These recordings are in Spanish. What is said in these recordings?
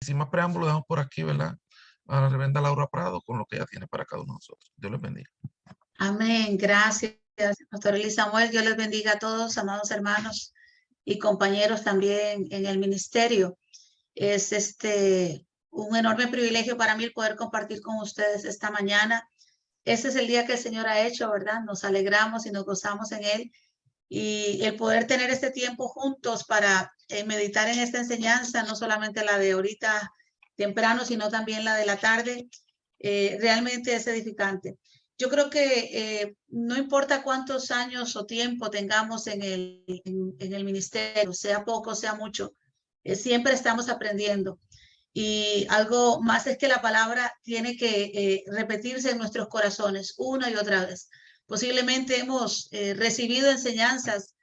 sin más preámbulos, dejamos por aquí, ¿verdad?, a la reverenda Laura Prado con lo que ella tiene para cada uno de nosotros. Dios les bendiga. Amén. Gracias, Pastor Eli Samuel. Dios les bendiga a todos, amados hermanos y compañeros también en el ministerio. Es un enorme privilegio para mí poder compartir con ustedes esta mañana. Este es el día que el Señor ha hecho, ¿verdad? Nos alegramos y nos gozamos en él. Y el poder tener este tiempo juntos para meditar en esta enseñanza, no solamente la de ahorita temprano, sino también la de la tarde, realmente es edificante. Yo creo que no importa cuántos años o tiempo tengamos en el ministerio, sea poco, sea mucho, siempre estamos aprendiendo. Y algo más es que la palabra tiene que repetirse en nuestros corazones una y otra vez. Posiblemente hemos recibido enseñanzas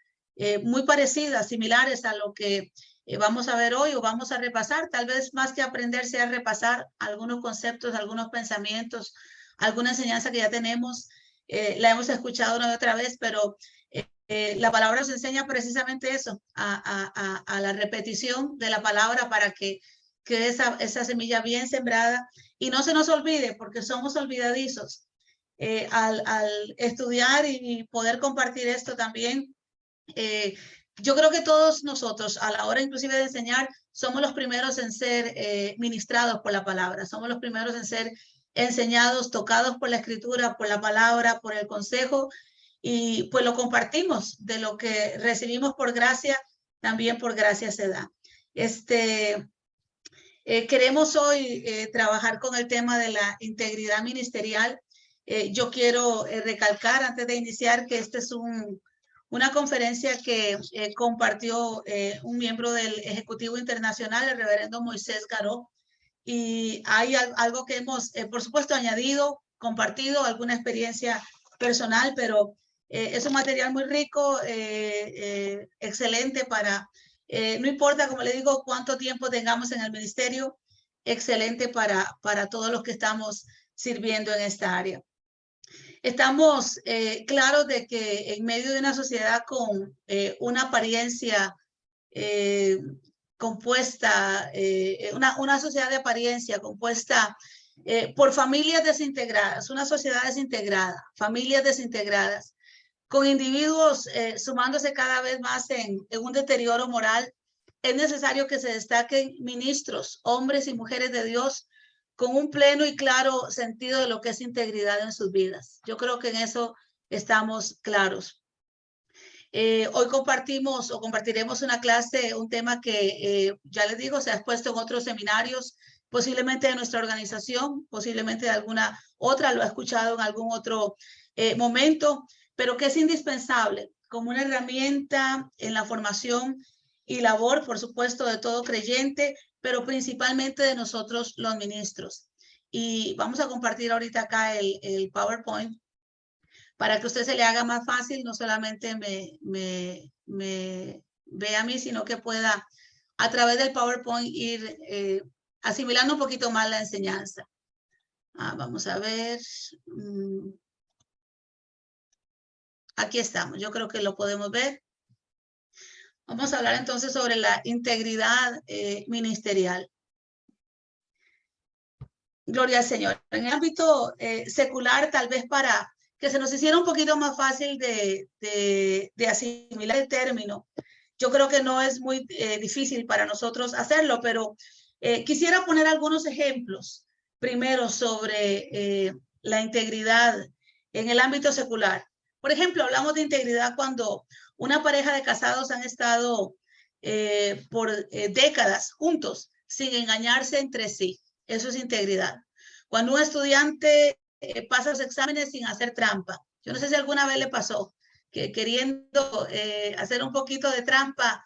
muy parecidas, similares a lo que vamos a ver hoy o vamos a repasar. Tal vez más que aprender sea repasar algunos conceptos, algunos pensamientos, alguna enseñanza que ya tenemos, la hemos escuchado una y otra vez, pero la palabra nos enseña precisamente eso, a la repetición de la palabra para que esa semilla bien sembrada y no se nos olvide, porque somos olvidadizos. Al estudiar y poder compartir esto también, yo creo que todos nosotros, a la hora inclusive de enseñar, somos los primeros en ser ministrados por la palabra, somos los primeros en ser enseñados, tocados por la escritura, por la palabra, por el consejo, y pues lo compartimos. De lo que recibimos por gracia, también por gracia se da. Queremos hoy trabajar con el tema de la integridad ministerial. Yo quiero recalcar antes de iniciar que esta es una conferencia que compartió un miembro del Ejecutivo Internacional, el reverendo Moisés Garó, y hay algo que hemos, por supuesto, añadido, compartido, alguna experiencia personal, pero es un material muy rico, excelente para... no importa, como le digo, cuánto tiempo tengamos en el ministerio, excelente para todos los que estamos sirviendo en esta área. Estamos claros de que en medio de una sociedad con una apariencia compuesta, una sociedad de apariencia compuesta por familias desintegradas, una sociedad desintegrada, familias desintegradas, con individuos sumándose cada vez más en un deterioro moral, es necesario que se destaquen ministros, hombres y mujeres de Dios, con un pleno y claro sentido de lo que es integridad en sus vidas. Yo creo que en eso estamos claros. Hoy compartiremos una clase, un tema que ya les digo, se ha expuesto en otros seminarios, posiblemente de nuestra organización, posiblemente de alguna otra, lo ha escuchado en algún otro momento, pero que es indispensable como una herramienta en la formación y labor, por supuesto, de todo creyente, pero principalmente de nosotros los ministros. Y vamos a compartir ahorita acá el PowerPoint para que a usted se le haga más fácil, no solamente me vea a mí, sino que pueda a través del PowerPoint ir asimilando un poquito más la enseñanza. Vamos a ver. Aquí estamos, yo creo que lo podemos ver. Vamos a hablar entonces sobre la integridad ministerial. Gloria al Señor. En el ámbito secular, tal vez para que se nos hiciera un poquito más fácil de asimilar el término, yo creo que no es muy difícil para nosotros hacerlo, pero quisiera poner algunos ejemplos primero sobre la integridad en el ámbito secular. Por ejemplo, hablamos de integridad cuando una pareja de casados han estado por décadas juntos sin engañarse entre sí. Eso es integridad. Cuando un estudiante pasa los exámenes sin hacer trampa. Yo no sé si alguna vez le pasó que queriendo hacer un poquito de trampa,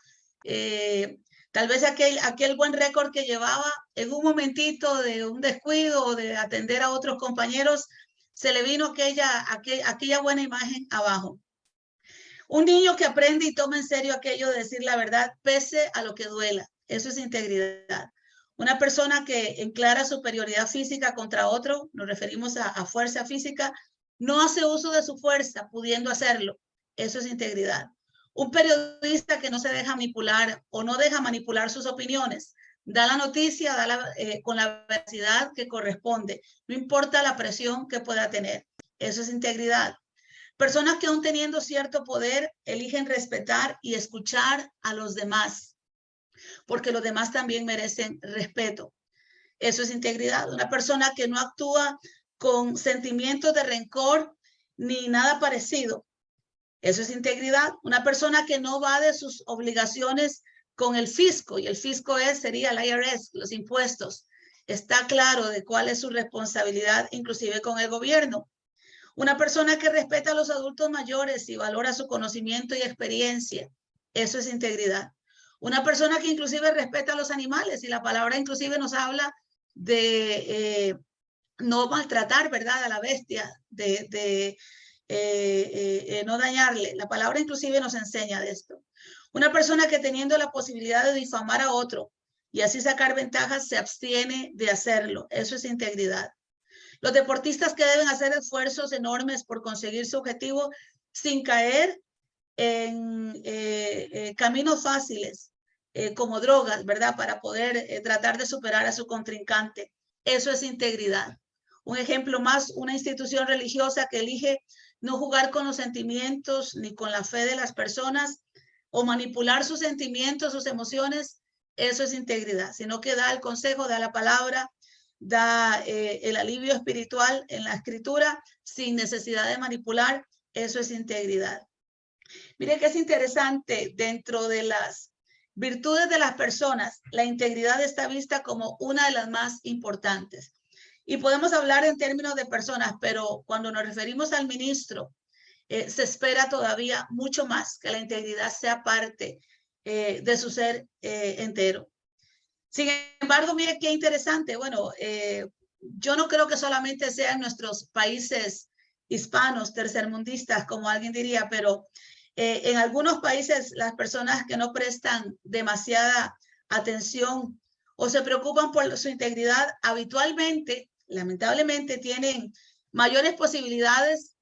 tal vez aquel buen récord que llevaba en un momentito de un descuido o de atender a otros compañeros, se le vino aquella buena imagen abajo. Un niño que aprende y toma en serio aquello de decir la verdad, pese a lo que duela. Eso es integridad. Una persona que en clara superioridad física contra otro, nos referimos a fuerza física, no hace uso de su fuerza pudiendo hacerlo. Eso es integridad. Un periodista que no se deja manipular o no deja manipular sus opiniones Da la noticia, con la veracidad que corresponde, no importa la presión que pueda tener. Eso es integridad. Personas que aún teniendo cierto poder eligen respetar y escuchar a los demás, porque los demás también merecen respeto. Eso es integridad. Una persona que no actúa con sentimientos de rencor ni nada parecido. Eso es integridad. Una persona que no va de sus obligaciones con el fisco, y el fisco sería el IRS, los impuestos. Está claro de cuál es su responsabilidad, inclusive con el gobierno. Una persona que respeta a los adultos mayores y valora su conocimiento y experiencia. Eso es integridad. Una persona que inclusive respeta a los animales, y la palabra inclusive nos habla de no maltratar, ¿verdad?, a la bestia, no dañarle. La palabra inclusive nos enseña de esto. Una persona que teniendo la posibilidad de difamar a otro y así sacar ventajas, se abstiene de hacerlo. Eso es integridad. Los deportistas que deben hacer esfuerzos enormes por conseguir su objetivo sin caer en caminos fáciles, como drogas, ¿verdad?, para poder tratar de superar a su contrincante. Eso es integridad. Un ejemplo más, una institución religiosa que elige no jugar con los sentimientos ni con la fe de las personas o manipular sus sentimientos, sus emociones. Eso es integridad, sino que da el consejo, da la palabra, da el alivio espiritual en la escritura sin necesidad de manipular. Eso es integridad. Mire que es interesante, dentro de las virtudes de las personas, la integridad está vista como una de las más importantes. Y podemos hablar en términos de personas, pero cuando nos referimos al ministro, se espera todavía mucho más que la integridad sea parte de su ser entero. Sin embargo, mire qué interesante. Bueno, yo no creo que solamente sea en nuestros países hispanos, tercermundistas, como alguien diría, pero en algunos países las personas que no prestan demasiada atención o se preocupan por su integridad habitualmente, lamentablemente, tienen mayores posibilidades,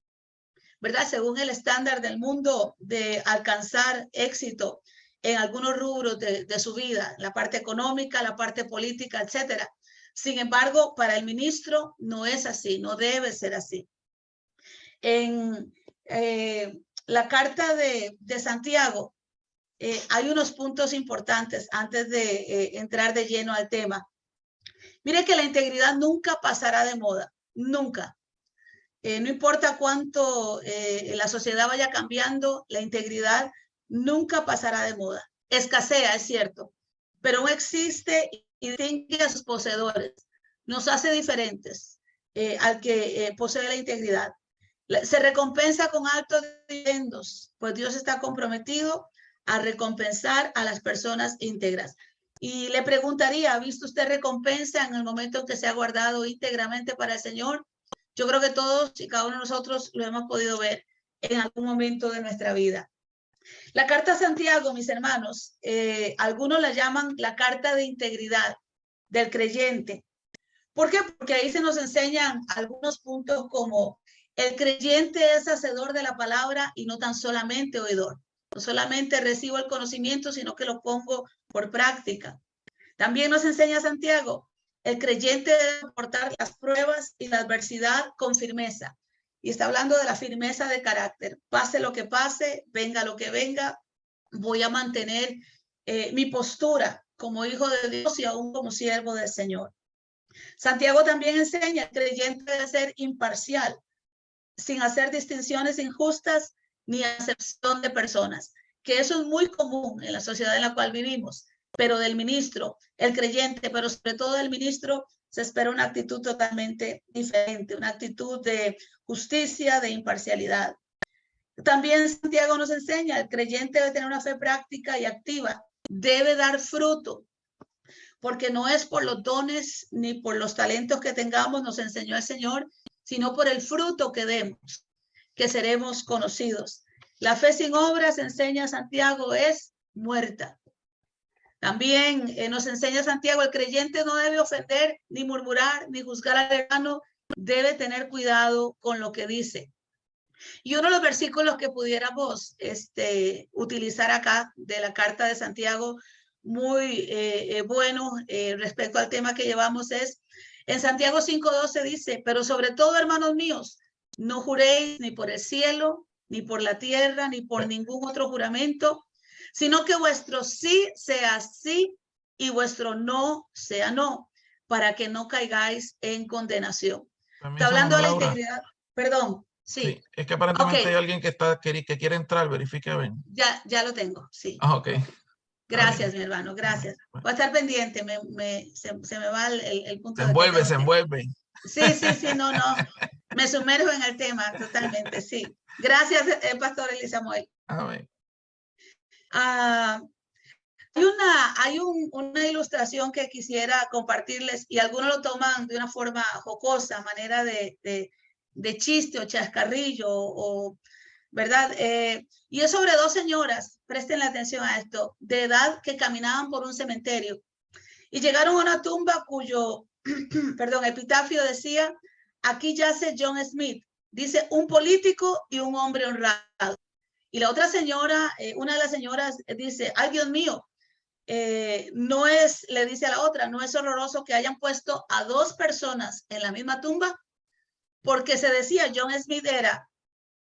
¿verdad?, según el estándar del mundo, de alcanzar éxito en algunos rubros de su vida, la parte económica, la parte política, etcétera. Sin embargo, para el ministro no es así, no debe ser así. En la carta de Santiago hay unos puntos importantes antes de entrar de lleno al tema. Mire que la integridad nunca pasará de moda, nunca. No importa cuánto la sociedad vaya cambiando, la integridad nunca pasará de moda. Escasea, es cierto, pero no existe y distingue a sus poseedores. Nos hace diferentes al que posee la integridad. Se recompensa con altos dividendos, pues Dios está comprometido a recompensar a las personas íntegras. Y le preguntaría, ¿ha visto usted recompensa en el momento en que se ha guardado íntegramente para el Señor? Yo creo que todos y cada uno de nosotros lo hemos podido ver en algún momento de nuestra vida. La carta a Santiago, mis hermanos, algunos la llaman la carta de integridad del creyente. ¿Por qué? Porque ahí se nos enseñan algunos puntos como el creyente es hacedor de la palabra y no tan solamente oidor. No solamente recibo el conocimiento, sino que lo pongo por práctica. También nos enseña Santiago, el creyente debe soportar las pruebas y la adversidad con firmeza. Y está hablando de la firmeza de carácter. Pase lo que pase, venga lo que venga, voy a mantener mi postura como hijo de Dios y aún como siervo del Señor. Santiago también enseña, el creyente debe ser imparcial, sin hacer distinciones injustas ni acepción de personas, que eso es muy común en la sociedad en la cual vivimos. Pero del ministro, el creyente, pero sobre todo del ministro, se espera una actitud totalmente diferente, una actitud de justicia, de imparcialidad. También Santiago nos enseña, el creyente debe tener una fe práctica y activa, debe dar fruto, porque no es por los dones ni por los talentos que tengamos, nos enseñó el Señor, sino por el fruto que demos, que seremos conocidos. La fe sin obras, enseña Santiago, es muerta. También nos enseña Santiago, el creyente no debe ofender, ni murmurar, ni juzgar al hermano, debe tener cuidado con lo que dice. Y uno de los versículos que pudiéramos utilizar acá de la carta de Santiago muy buenos respecto al tema que llevamos es, en Santiago 5:12 dice, pero sobre todo, hermanos míos, no juréis ni por el cielo, ni por la tierra, ni por ningún otro juramento, sino que vuestro sí sea sí y vuestro no sea no, para que no caigáis en condenación. Está Permiso, hablando hermana de la Laura. integridad. Perdón, Sí, sí. es que Ok, aparentemente hay alguien que quiere entrar, verifique, ven. ya lo tengo, sí. Ah, ok. Está Gracias, bien. mi hermano, gracias. Bueno, Voy a estar pendiente, se me va el se punto de que envuelve, tengo se que... envuelve. Sí, no, me sumerjo en el tema totalmente, sí. Gracias, Pastor Elisamuel. Amén. Hay una ilustración que quisiera compartirles y algunos lo toman de una forma jocosa, manera de chiste o chascarrillo, ¿verdad? Y es sobre dos señoras, presten la atención a esto, de edad que caminaban por un cementerio y llegaron a una tumba cuyo, perdón, epitafio decía, aquí yace John Smith, dice un político y un hombre honrado. Y la otra señora, una de las señoras dice, ay Dios mío, no es, le dice a la otra, no es horroroso que hayan puesto a dos personas en la misma tumba, porque se decía John Smith era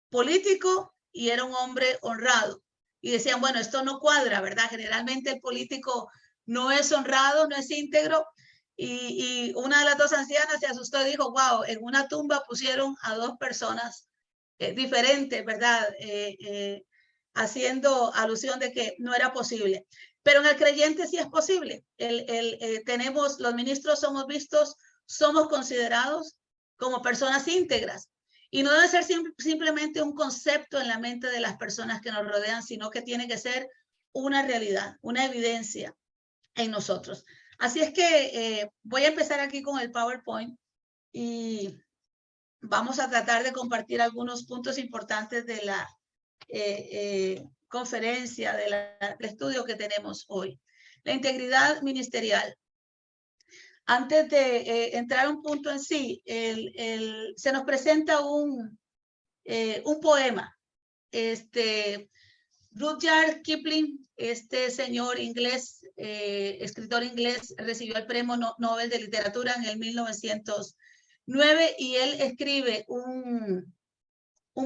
político y era un hombre honrado. Y decían, bueno, esto no cuadra, ¿verdad? Generalmente el político no es honrado, no es íntegro. Y una de las dos ancianas se asustó y dijo, wow, en una tumba pusieron a dos personas diferentes, ¿verdad? Haciendo alusión de que no era posible. Pero en el creyente sí es posible. Tenemos, los ministros somos vistos, somos considerados como personas íntegras. Y no debe ser simplemente un concepto en la mente de las personas que nos rodean, sino que tiene que ser una realidad, una evidencia en nosotros. Así es que voy a empezar aquí con el PowerPoint y vamos a tratar de compartir algunos puntos importantes de la conferencia, del estudio que tenemos hoy. La integridad ministerial. Antes de entrar a un punto en sí, se nos presenta un poema. Rudyard Kipling, este señor inglés, escritor inglés, recibió el premio Nobel de Literatura en el 1909 y él escribe un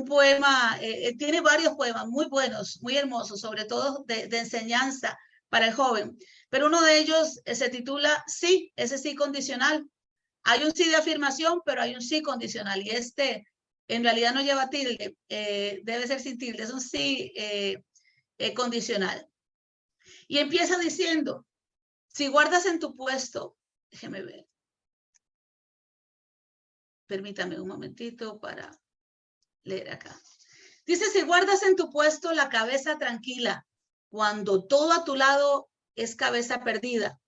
poema, tiene varios poemas muy buenos, muy hermosos, sobre todo de enseñanza para el joven, pero uno de ellos se titula Sí, ese sí condicional. Hay un sí de afirmación, pero hay un sí condicional y en realidad no lleva tilde, debe ser sin tilde, es un sí condicional. Y empieza diciendo, si guardas en tu puesto, déjeme ver, permítame un momentito para leer acá. Dice, si guardas en tu puesto la cabeza tranquila, cuando todo a tu lado es cabeza perdida,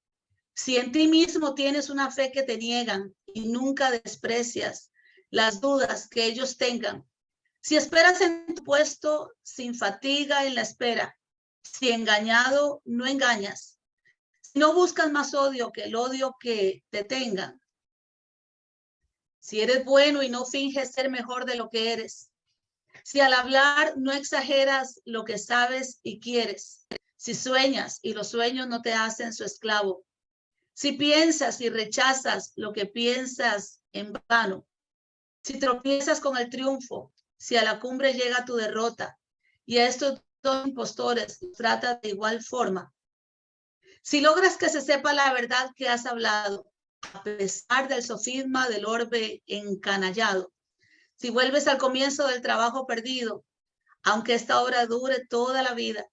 si en ti mismo tienes una fe que te niegan y nunca desprecias las dudas que ellos tengan, si esperas en tu puesto sin fatiga en la espera, si engañado no engañas, si no buscas más odio que el odio que te tengan, si eres bueno y no finges ser mejor de lo que eres, si al hablar no exageras lo que sabes y quieres, si sueñas y los sueños no te hacen su esclavo, si piensas y rechazas lo que piensas en vano, si tropiezas con el triunfo, si a la cumbre llega tu derrota y a estos dos impostores trata de igual forma, si logras que se sepa la verdad que has hablado, a pesar del sofisma del orbe encanallado, si vuelves al comienzo del trabajo perdido, aunque esta obra dure toda la vida,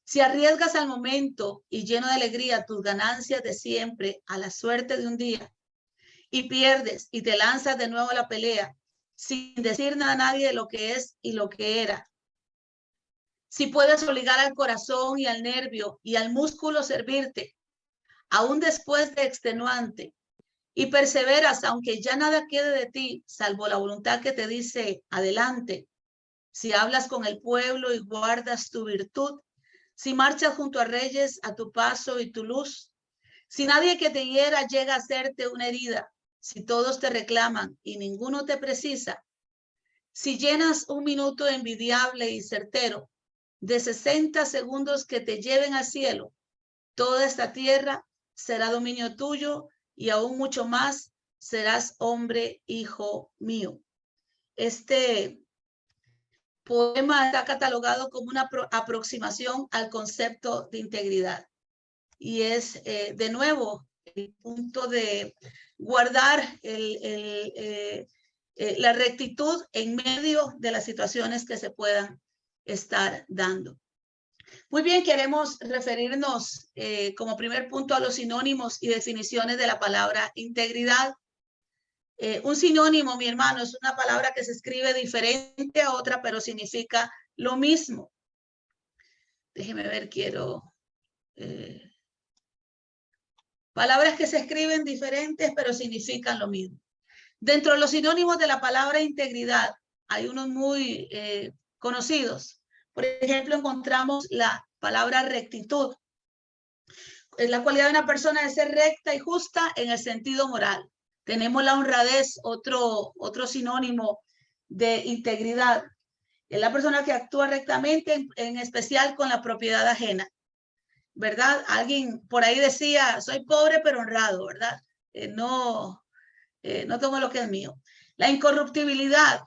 si arriesgas al momento y lleno de alegría tus ganancias de siempre a la suerte de un día y pierdes y te lanzas de nuevo a la pelea sin decir nada a nadie de lo que es y lo que era, si puedes obligar al corazón y al nervio y al músculo servirte, aún después de extenuante, y perseveras aunque ya nada quede de ti, salvo la voluntad que te dice adelante, si hablas con el pueblo y guardas tu virtud, si marchas junto a reyes a tu paso y tu luz, si nadie que te hiera llega a hacerte una herida, si todos te reclaman y ninguno te precisa, si llenas un minuto envidiable y certero de 60 segundos que te lleven al cielo, toda esta tierra será dominio tuyo y aún mucho más serás hombre, hijo mío. Este poema está catalogado como una aproximación al concepto de integridad. Y es, de nuevo, el punto de guardar la rectitud en medio de las situaciones que se puedan estar dando. Muy bien, queremos referirnos como primer punto a los sinónimos y definiciones de la palabra integridad. Un sinónimo, mi hermano, es una palabra que se escribe diferente a otra, pero significa lo mismo. Déjeme ver, quiero... palabras que se escriben diferentes, pero significan lo mismo. Dentro de los sinónimos de la palabra integridad, hay unos muy conocidos. Por ejemplo, encontramos la palabra rectitud. Es la cualidad de una persona de ser recta y justa en el sentido moral. Tenemos la honradez, otro sinónimo de integridad. Es la persona que actúa rectamente, en especial con la propiedad ajena, ¿verdad? Alguien por ahí decía, soy pobre pero honrado, ¿verdad? No tomo lo que es mío. La incorruptibilidad,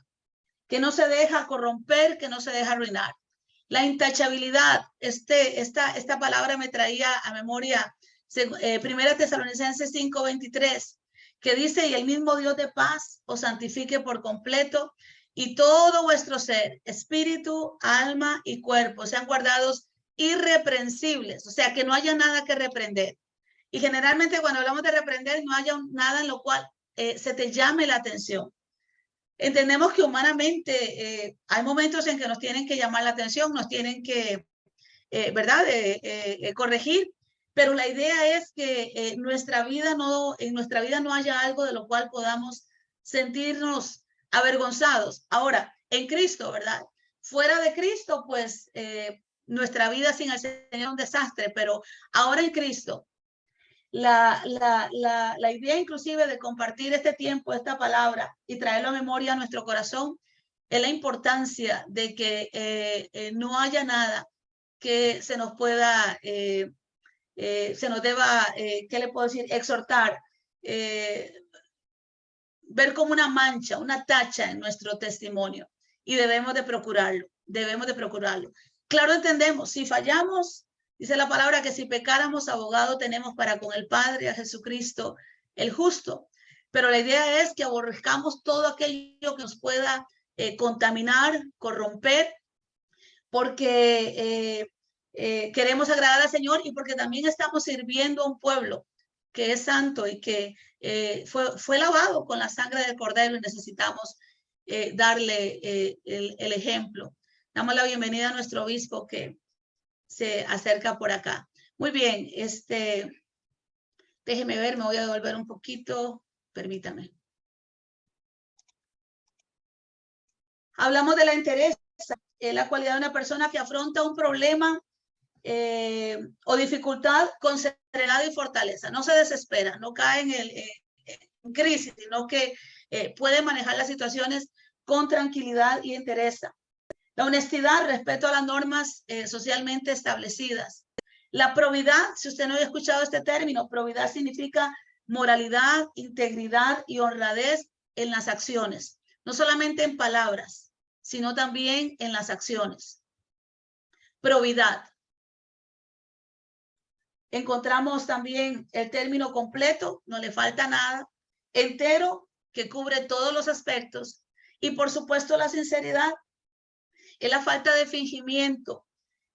que no se deja corromper, que no se deja arruinar. La intachabilidad, esta palabra me traía a memoria Primera Tesalonicenses 5:23, que dice, y el mismo Dios de paz os santifique por completo, y todo vuestro ser, espíritu, alma y cuerpo, sean guardados irreprensibles, o sea, que no haya nada que reprender. Y generalmente cuando hablamos de reprender, no haya nada en lo cual se te llame la atención. Entendemos que humanamente hay momentos en que nos tienen que llamar la atención, nos tienen que, ¿verdad?, corregir, pero la idea es que en nuestra vida no haya algo de lo cual podamos sentirnos avergonzados. Ahora, en Cristo, ¿verdad? Fuera de Cristo, pues nuestra vida sin el Señor es un desastre, pero ahora en Cristo, la idea inclusive de compartir este tiempo, esta palabra y traerlo a memoria a nuestro corazón es la importancia de que no haya nada que se nos pueda, se nos deba, ¿qué le puedo decir? Exhortar, ver como una mancha, una tacha en nuestro testimonio, y debemos de procurarlo, Claro, entendemos, si fallamos, dice la palabra que si pecáramos, abogado tenemos para con el Padre, a Jesucristo, el justo. Pero la idea es que aborrezcamos todo aquello que nos pueda contaminar, corromper, porque queremos agradar al Señor y porque también estamos sirviendo a un pueblo que es santo y que fue lavado con la sangre del Cordero, y necesitamos darle el ejemplo. Damos la bienvenida a nuestro obispo que se acerca por acá. Muy bien, déjeme ver, me voy a devolver un poquito, permítame. Hablamos de la entereza, la cualidad de una persona que afronta un problema o dificultad con serenidad y fortaleza. No se desespera, no cae en crisis, sino que puede manejar las situaciones con tranquilidad y entereza. La honestidad, respeto a las normas socialmente establecidas. La probidad, si usted no había escuchado este término, probidad significa moralidad, integridad y honradez en las acciones, no solamente en palabras, sino también en las acciones. Probidad. Encontramos también el término completo, no le falta nada, entero, que cubre todos los aspectos, y por supuesto la sinceridad, es la falta de fingimiento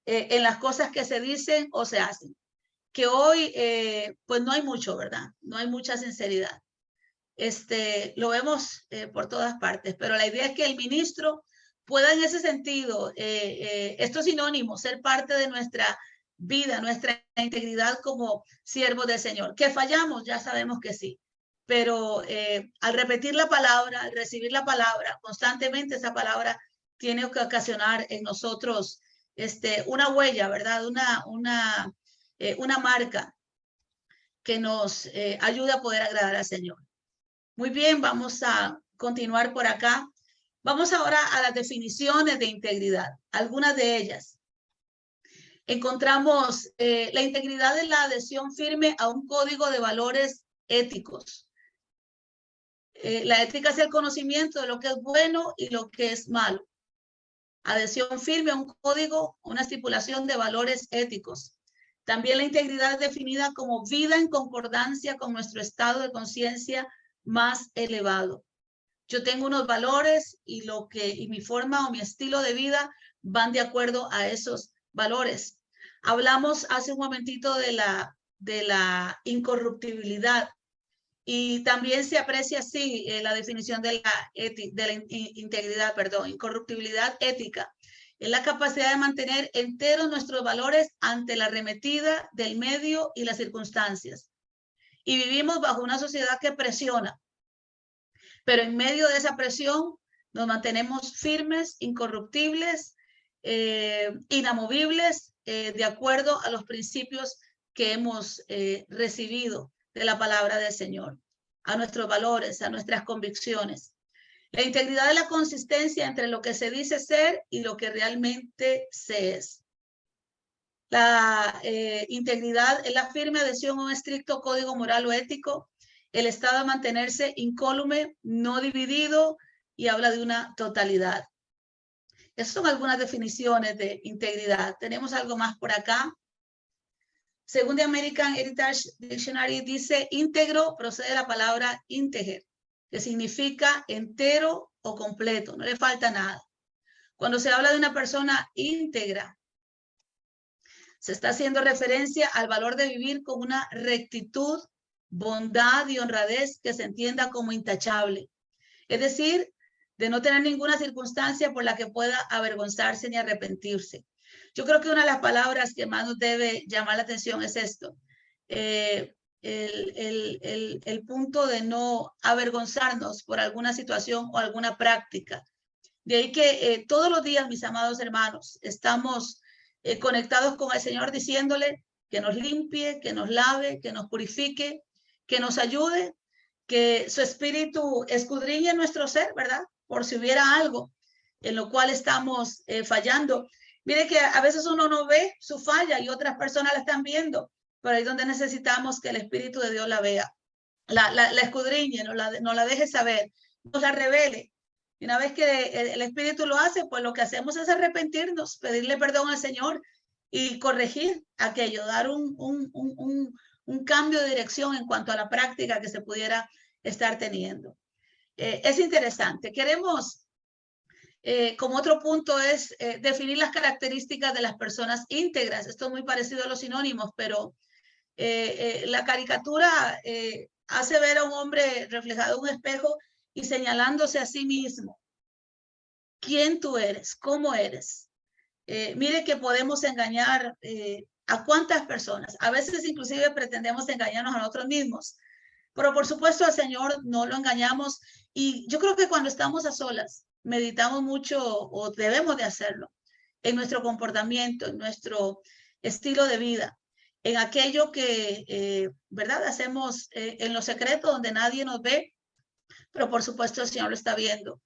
en las cosas que se dicen o se hacen, que hoy pues no hay mucho, ¿verdad? No hay mucha sinceridad. Lo vemos por todas partes, pero la idea es que el ministro pueda en ese sentido, estos sinónimos, ser parte de nuestra vida, nuestra integridad como siervos del Señor. Que fallamos, ya sabemos que sí, pero al repetir la palabra, al recibir la palabra, constantemente esa palabra tiene que ocasionar en nosotros una huella, ¿verdad? Una marca que nos ayude a poder agradar al Señor. Muy bien, vamos a continuar por acá. Vamos ahora a las definiciones de integridad, algunas de ellas. Encontramos la integridad de la adhesión firme a un código de valores éticos. La ética es el conocimiento de lo que es bueno y lo que es malo. Adhesión firme a un código, una estipulación de valores éticos. También la integridad es definida como vida en concordancia con nuestro estado de conciencia más elevado. Yo tengo unos valores y mi forma o mi estilo de vida van de acuerdo a esos valores. Hablamos hace un momentito de la incorruptibilidad y también se aprecia así la definición de la integridad, perdón, incorruptibilidad ética. Es la capacidad de mantener enteros nuestros valores ante la arremetida del medio y las circunstancias. Y vivimos bajo una sociedad que presiona, pero en medio de esa presión nos mantenemos firmes, incorruptibles, inamovibles, de acuerdo a los principios que hemos recibido de la palabra del Señor, a nuestros valores, a nuestras convicciones. La integridad es la consistencia entre lo que se dice ser y lo que realmente se es. La integridad es la firme adhesión a un estricto código moral o ético, el estado de mantenerse incólume, no dividido, y habla de una totalidad. Esas son algunas definiciones de integridad. Tenemos algo más por acá. Según The American Heritage Dictionary, dice íntegro, procede de la palabra integer, que significa entero o completo, no le falta nada. Cuando se habla de una persona íntegra, se está haciendo referencia al valor de vivir con una rectitud, bondad y honradez que se entienda como intachable. Es decir, de no tener ninguna circunstancia por la que pueda avergonzarse ni arrepentirse. Yo creo que una de las palabras que más nos debe llamar la atención es esto. El punto de no avergonzarnos por alguna situación o alguna práctica. De ahí que todos los días, mis amados hermanos, estamos conectados con el Señor diciéndole que nos limpie, que nos lave, que nos purifique, que nos ayude, que su espíritu escudriñe nuestro ser, ¿verdad? Por si hubiera algo en lo cual estamos fallando. Mire que a veces uno no ve su falla y otras personas la están viendo, pero ahí es donde necesitamos que el Espíritu de Dios la vea, la escudriñe, nos la deje saber, nos la revele. Y una vez que el Espíritu lo hace, pues lo que hacemos es arrepentirnos, pedirle perdón al Señor y corregir aquello, dar un cambio de dirección en cuanto a la práctica que se pudiera estar teniendo. Es interesante. Queremos, como otro punto, es definir las características de las personas íntegras. Esto es muy parecido a los sinónimos, pero la caricatura hace ver a un hombre reflejado en un espejo y señalándose a sí mismo. ¿Quién tú eres? ¿Cómo eres? Mire que podemos engañar a cuántas personas. A veces inclusive pretendemos engañarnos a nosotros mismos. Pero por supuesto al Señor no lo engañamos. Y yo creo que cuando estamos a solas, meditamos mucho, o debemos de hacerlo, en nuestro comportamiento, en nuestro estilo de vida, en aquello que, ¿verdad? Hacemos en lo secreto donde nadie nos ve, pero por supuesto el Señor lo está viendo.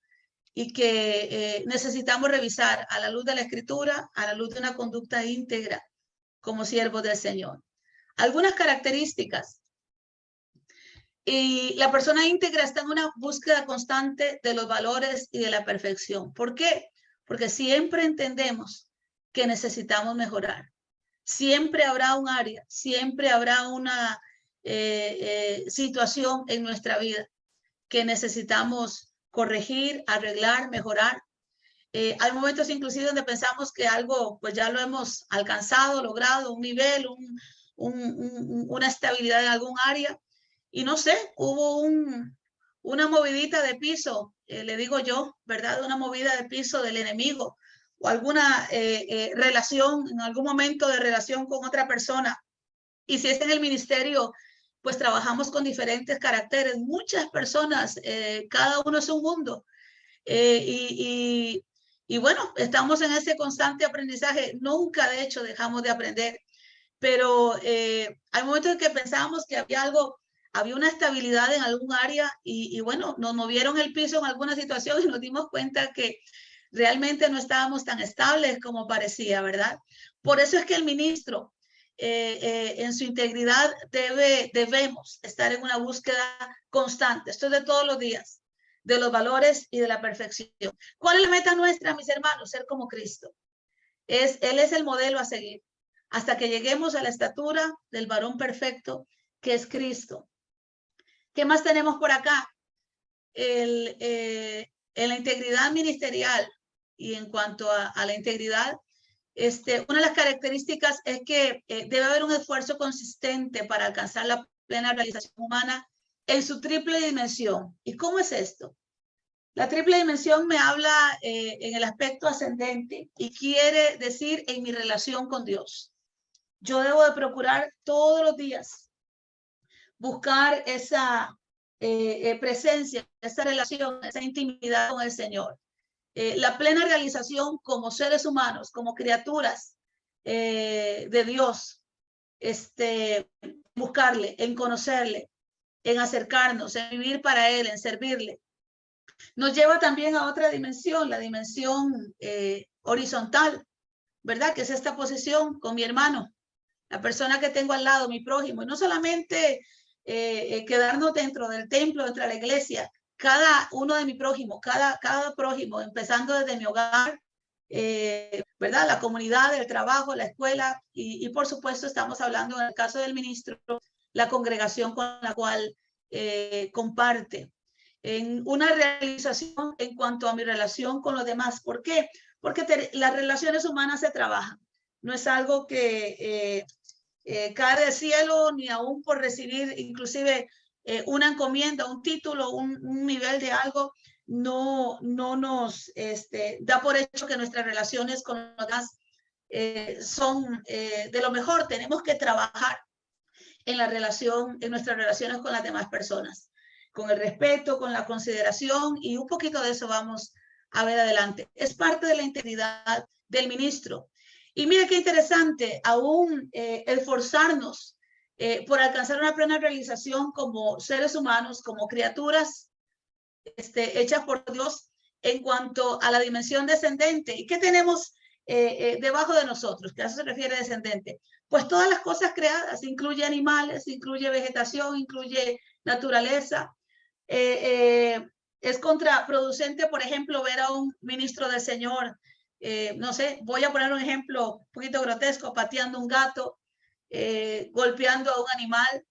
Y que necesitamos revisar a la luz de la Escritura, a la luz de una conducta íntegra como siervos del Señor. Algunas características. Y la persona íntegra está en una búsqueda constante de los valores y de la perfección. ¿Por qué? Porque siempre entendemos que necesitamos mejorar. Siempre habrá un área, siempre habrá una situación en nuestra vida que necesitamos corregir, arreglar, mejorar. Hay momentos inclusive donde pensamos que algo pues ya lo hemos alcanzado, logrado, un nivel, una estabilidad en algún área. Y no sé, hubo una movidita de piso, le digo yo, ¿verdad? Una movida de piso del enemigo o alguna relación, en algún momento de relación con otra persona. Y si es en el ministerio, pues trabajamos con diferentes caracteres. Muchas personas, cada uno es un mundo. Y bueno, estamos en ese constante aprendizaje. Nunca, de hecho, dejamos de aprender. Pero hay momentos en que pensábamos que había una estabilidad en algún área y bueno, nos movieron el piso en alguna situación y nos dimos cuenta que realmente no estábamos tan estables como parecía, ¿verdad? Por eso es que el ministro, en su integridad, debemos estar en una búsqueda constante. Esto es de todos los días, de los valores y de la perfección. ¿Cuál es la meta nuestra, mis hermanos? Ser como Cristo. Él es el modelo a seguir hasta que lleguemos a la estatura del varón perfecto, que es Cristo. ¿Qué más tenemos por acá? En la integridad ministerial y en cuanto a la integridad, una de las características es que debe haber un esfuerzo consistente para alcanzar la plena realización humana en su triple dimensión. ¿Y cómo es esto? La triple dimensión me habla en el aspecto ascendente y quiere decir en mi relación con Dios. Yo debo de procurar todos los días buscar esa presencia, esa relación, esa intimidad con el Señor. La plena realización como seres humanos, como criaturas de Dios, buscarle, en conocerle, en acercarnos, en vivir para Él, en servirle. Nos lleva también a otra dimensión, la dimensión horizontal, ¿verdad? Que es esta posición con mi hermano, la persona que tengo al lado, mi prójimo. Y no solamente quedarnos dentro del templo, dentro de la iglesia, cada uno de mi prójimo, cada prójimo, empezando desde mi hogar, ¿verdad? La comunidad, el trabajo, la escuela y por supuesto estamos hablando en el caso del ministro, la congregación con la cual comparte. En una realización en cuanto a mi relación con los demás. ¿Por qué? Porque las relaciones humanas se trabajan. No es algo que cae del cielo, ni aún por recibir inclusive una encomienda, un título, un nivel de algo, no nos da por hecho que nuestras relaciones con los demás son de lo mejor. Tenemos que trabajar en nuestras relaciones con las demás personas, con el respeto, con la consideración, y un poquito de eso vamos a ver adelante. Es parte de la integridad del ministro. Y mire qué interesante, aún esforzarnos por alcanzar una plena realización como seres humanos, como criaturas hechas por Dios en cuanto a la dimensión descendente. ¿Y qué tenemos debajo de nosotros? ¿Qué a eso se refiere descendente? Pues todas las cosas creadas, incluye animales, incluye vegetación, incluye naturaleza. Es contraproducente, por ejemplo, ver a un ministro del Señor, no sé, voy a poner un ejemplo un poquito grotesco, pateando un gato, golpeando a un animal,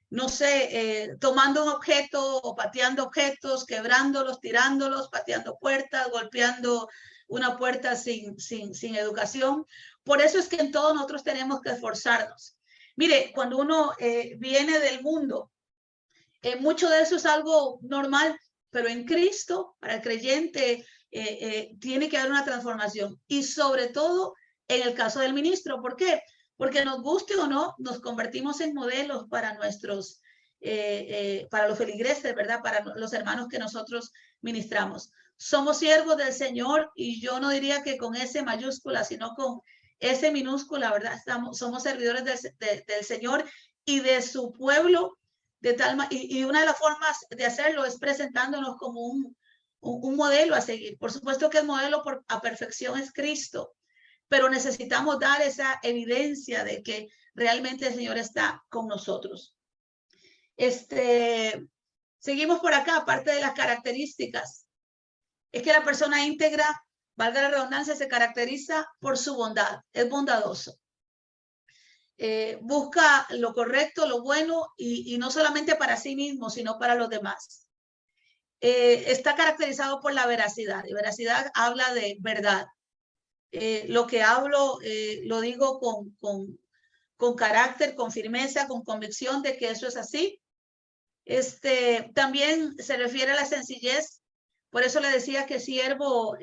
no sé, tomando un objeto o pateando objetos, quebrándolos, tirándolos, pateando puertas, golpeando una puerta sin educación. Por eso es que en todos nosotros tenemos que esforzarnos. Mire, cuando uno viene del mundo, mucho de eso es algo normal, pero en Cristo, para el creyente, tiene que haber una transformación. Y sobre todo en el caso del ministro. ¿Por qué? Porque nos guste o no, nos convertimos en modelos para nuestros, para los feligreses, ¿verdad? Para los hermanos que nosotros ministramos. Somos siervos del Señor, y yo no diría que con S mayúscula, sino con S minúscula, ¿verdad? Somos servidores del Señor y de su pueblo, de tal y una de las formas de hacerlo es presentándonos como un modelo a seguir. Por supuesto que el modelo a perfección es Cristo, pero necesitamos dar esa evidencia de que realmente el Señor está con nosotros. Seguimos por acá. Parte de las características es que la persona íntegra, valga la redundancia, se caracteriza por su bondad, es bondadoso. Busca lo correcto, lo bueno, y no solamente para sí mismo, sino para los demás. Está caracterizado por la veracidad, y veracidad habla de verdad. Lo que hablo lo digo con carácter, con firmeza, con convicción de que eso es así. También se refiere a la sencillez. Por eso le decía que siervo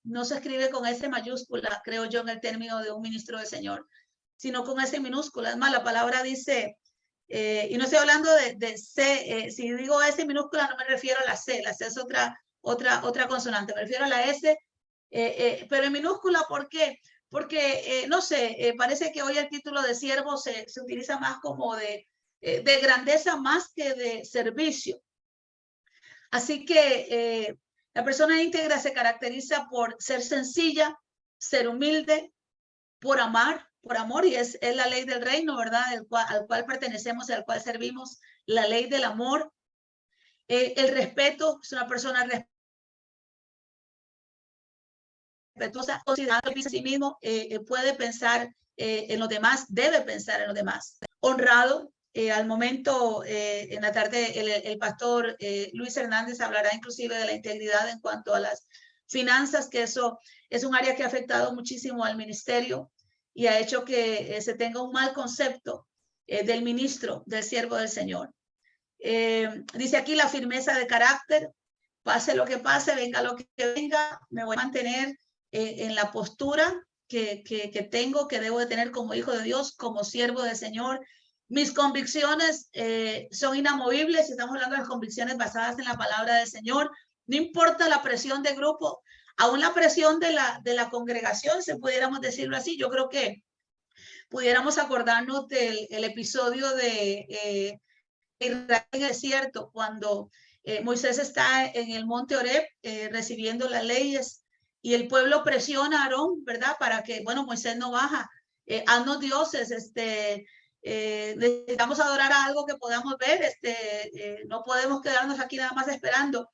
no se escribe con S mayúscula, creo yo, en el término de un ministro del Señor, sino con S minúscula. Es más, la palabra dice, y no estoy hablando de C, si digo S minúscula no me refiero a la C es otra consonante, me refiero a la S, pero en minúscula. ¿Por qué? Porque, no sé, parece que hoy el título de siervo se utiliza más como de grandeza más que de servicio. Así que la persona íntegra se caracteriza por ser sencilla, ser humilde, por amor, y es la ley del reino, ¿verdad? Al cual pertenecemos y al cual servimos, la ley del amor. El respeto, es una persona respetuosa, considerando a sí mismo, puede pensar en los demás, debe pensar en los demás. Honrado, al momento, en la tarde, el pastor Luis Hernández hablará inclusive de la integridad en cuanto a las finanzas, que eso es un área que ha afectado muchísimo al ministerio y ha hecho que se tenga un mal concepto del ministro, del siervo del Señor. Dice aquí la firmeza de carácter, pase lo que pase, venga lo que venga, me voy a mantener en la postura que tengo, que debo de tener como hijo de Dios, como siervo del Señor. Mis convicciones son inamovibles, estamos hablando de las convicciones basadas en la palabra del Señor. No importa la presión de grupo, aún la presión de la congregación, si pudiéramos decirlo así. Yo creo que pudiéramos acordarnos del episodio de Israel en el desierto, cuando Moisés está en el monte Horeb recibiendo las leyes y el pueblo presiona a Aarón, ¿verdad? Para que, bueno, Moisés no baja, haznos dioses, necesitamos adorar a algo que podamos ver, no podemos quedarnos aquí nada más esperando.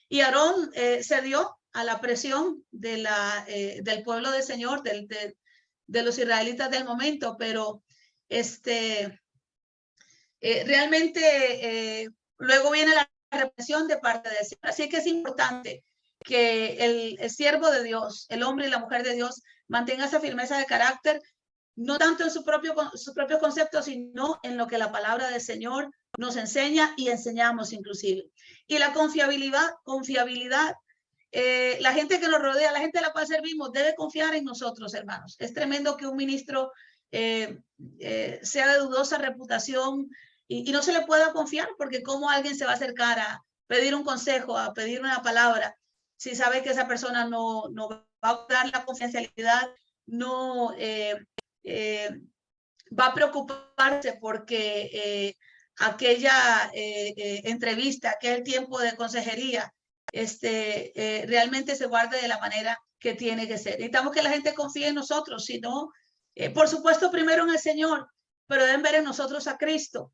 Y Aarón se dio a la presión del pueblo del Señor, de los israelitas del momento, pero realmente luego viene la represión de parte del Señor. Así que es importante que el siervo de Dios, el hombre y la mujer de Dios, mantenga esa firmeza de carácter, no tanto en sus propios conceptos, sino en lo que la palabra del Señor nos enseña y enseñamos inclusive. Y la confiabilidad, la gente que nos rodea, la gente a la cual servimos, debe confiar en nosotros, hermanos. Es tremendo que un ministro sea de dudosa reputación y no se le pueda confiar, porque cómo alguien se va a acercar a pedir un consejo, a pedir una palabra, si sabe que esa persona no va a dar la confidencialidad, no va a preocuparse porque aquella entrevista, aquel tiempo de consejería, realmente se guarde de la manera que tiene que ser. Necesitamos que la gente confíe en nosotros, si no, por supuesto, primero en el Señor, pero deben ver en nosotros a Cristo.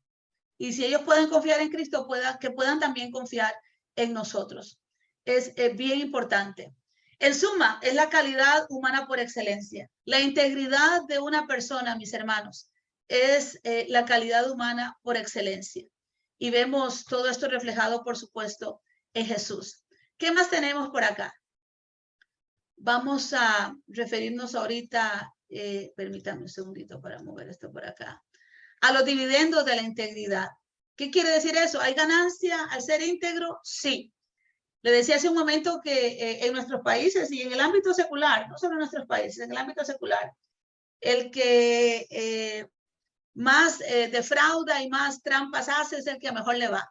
Y si ellos pueden confiar en Cristo, que puedan también confiar en nosotros. Es bien importante. En suma, es la calidad humana por excelencia. La integridad de una persona, mis hermanos, es la calidad humana por excelencia. Y vemos todo esto reflejado, por supuesto, en Jesús. ¿Qué más tenemos por acá? Vamos a referirnos ahorita, permítanme un segundito para mover esto por acá, a los dividendos de la integridad. ¿Qué quiere decir eso? ¿Hay ganancia al ser íntegro? Sí. Le decía hace un momento que en nuestros países y en el ámbito secular, no solo en nuestros países, en el ámbito secular, el que más defrauda y más trampas hace es el que mejor le va.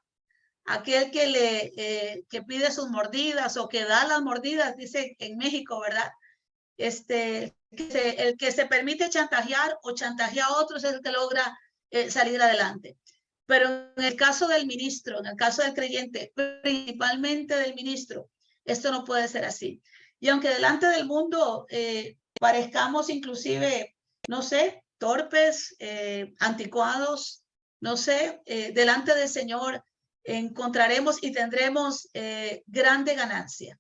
Aquel que pide sus mordidas o que da las mordidas, dice en México, ¿verdad? El que se permite chantajear o chantajea a otros es el que logra salir adelante. Pero en el caso del ministro, en el caso del creyente, principalmente del ministro, esto no puede ser así. Y aunque delante del mundo parezcamos inclusive, no sé, torpes, anticuados, no sé, delante del Señor encontraremos y tendremos grande ganancia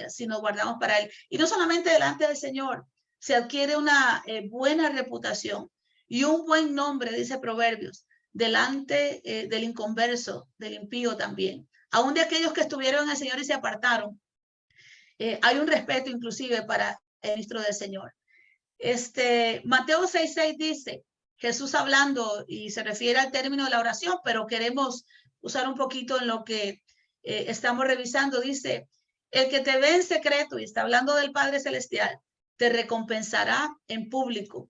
si nos guardamos para Él. Y no solamente delante del Señor, se adquiere una buena reputación y un buen nombre, dice Proverbios, delante del inconverso, del impío también. Aún de aquellos que estuvieron en el Señor y se apartaron, hay un respeto inclusive para el ministro del Señor. Mateo 6:6 dice, Jesús hablando, y se refiere al término de la oración, pero queremos usar un poquito en lo que estamos revisando. Dice, el que te ve en secreto, y está hablando del Padre Celestial, te recompensará en público.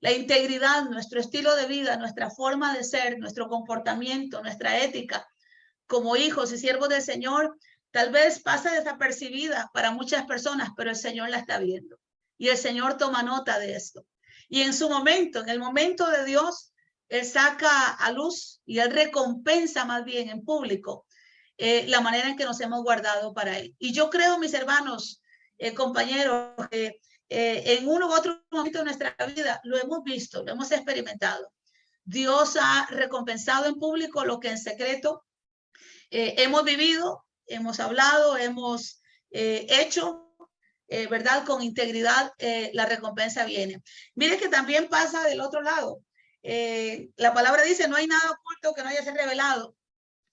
La integridad, nuestro estilo de vida, nuestra forma de ser, nuestro comportamiento, nuestra ética como hijos y siervos del Señor, tal vez pasa desapercibida para muchas personas, pero el Señor la está viendo. Y el Señor toma nota de esto. Y en su momento, en el momento de Dios, Él saca a luz y Él recompensa más bien en público la manera en que nos hemos guardado para Él. Y yo creo, mis hermanos, compañeros, en uno u otro momento de nuestra vida lo hemos visto, lo hemos experimentado. Dios ha recompensado en público lo que en secreto hemos vivido, hemos hablado, hemos hecho, ¿verdad? Con integridad, la recompensa viene. Mire que también pasa del otro lado. La palabra dice, no hay nada oculto que no haya sido revelado.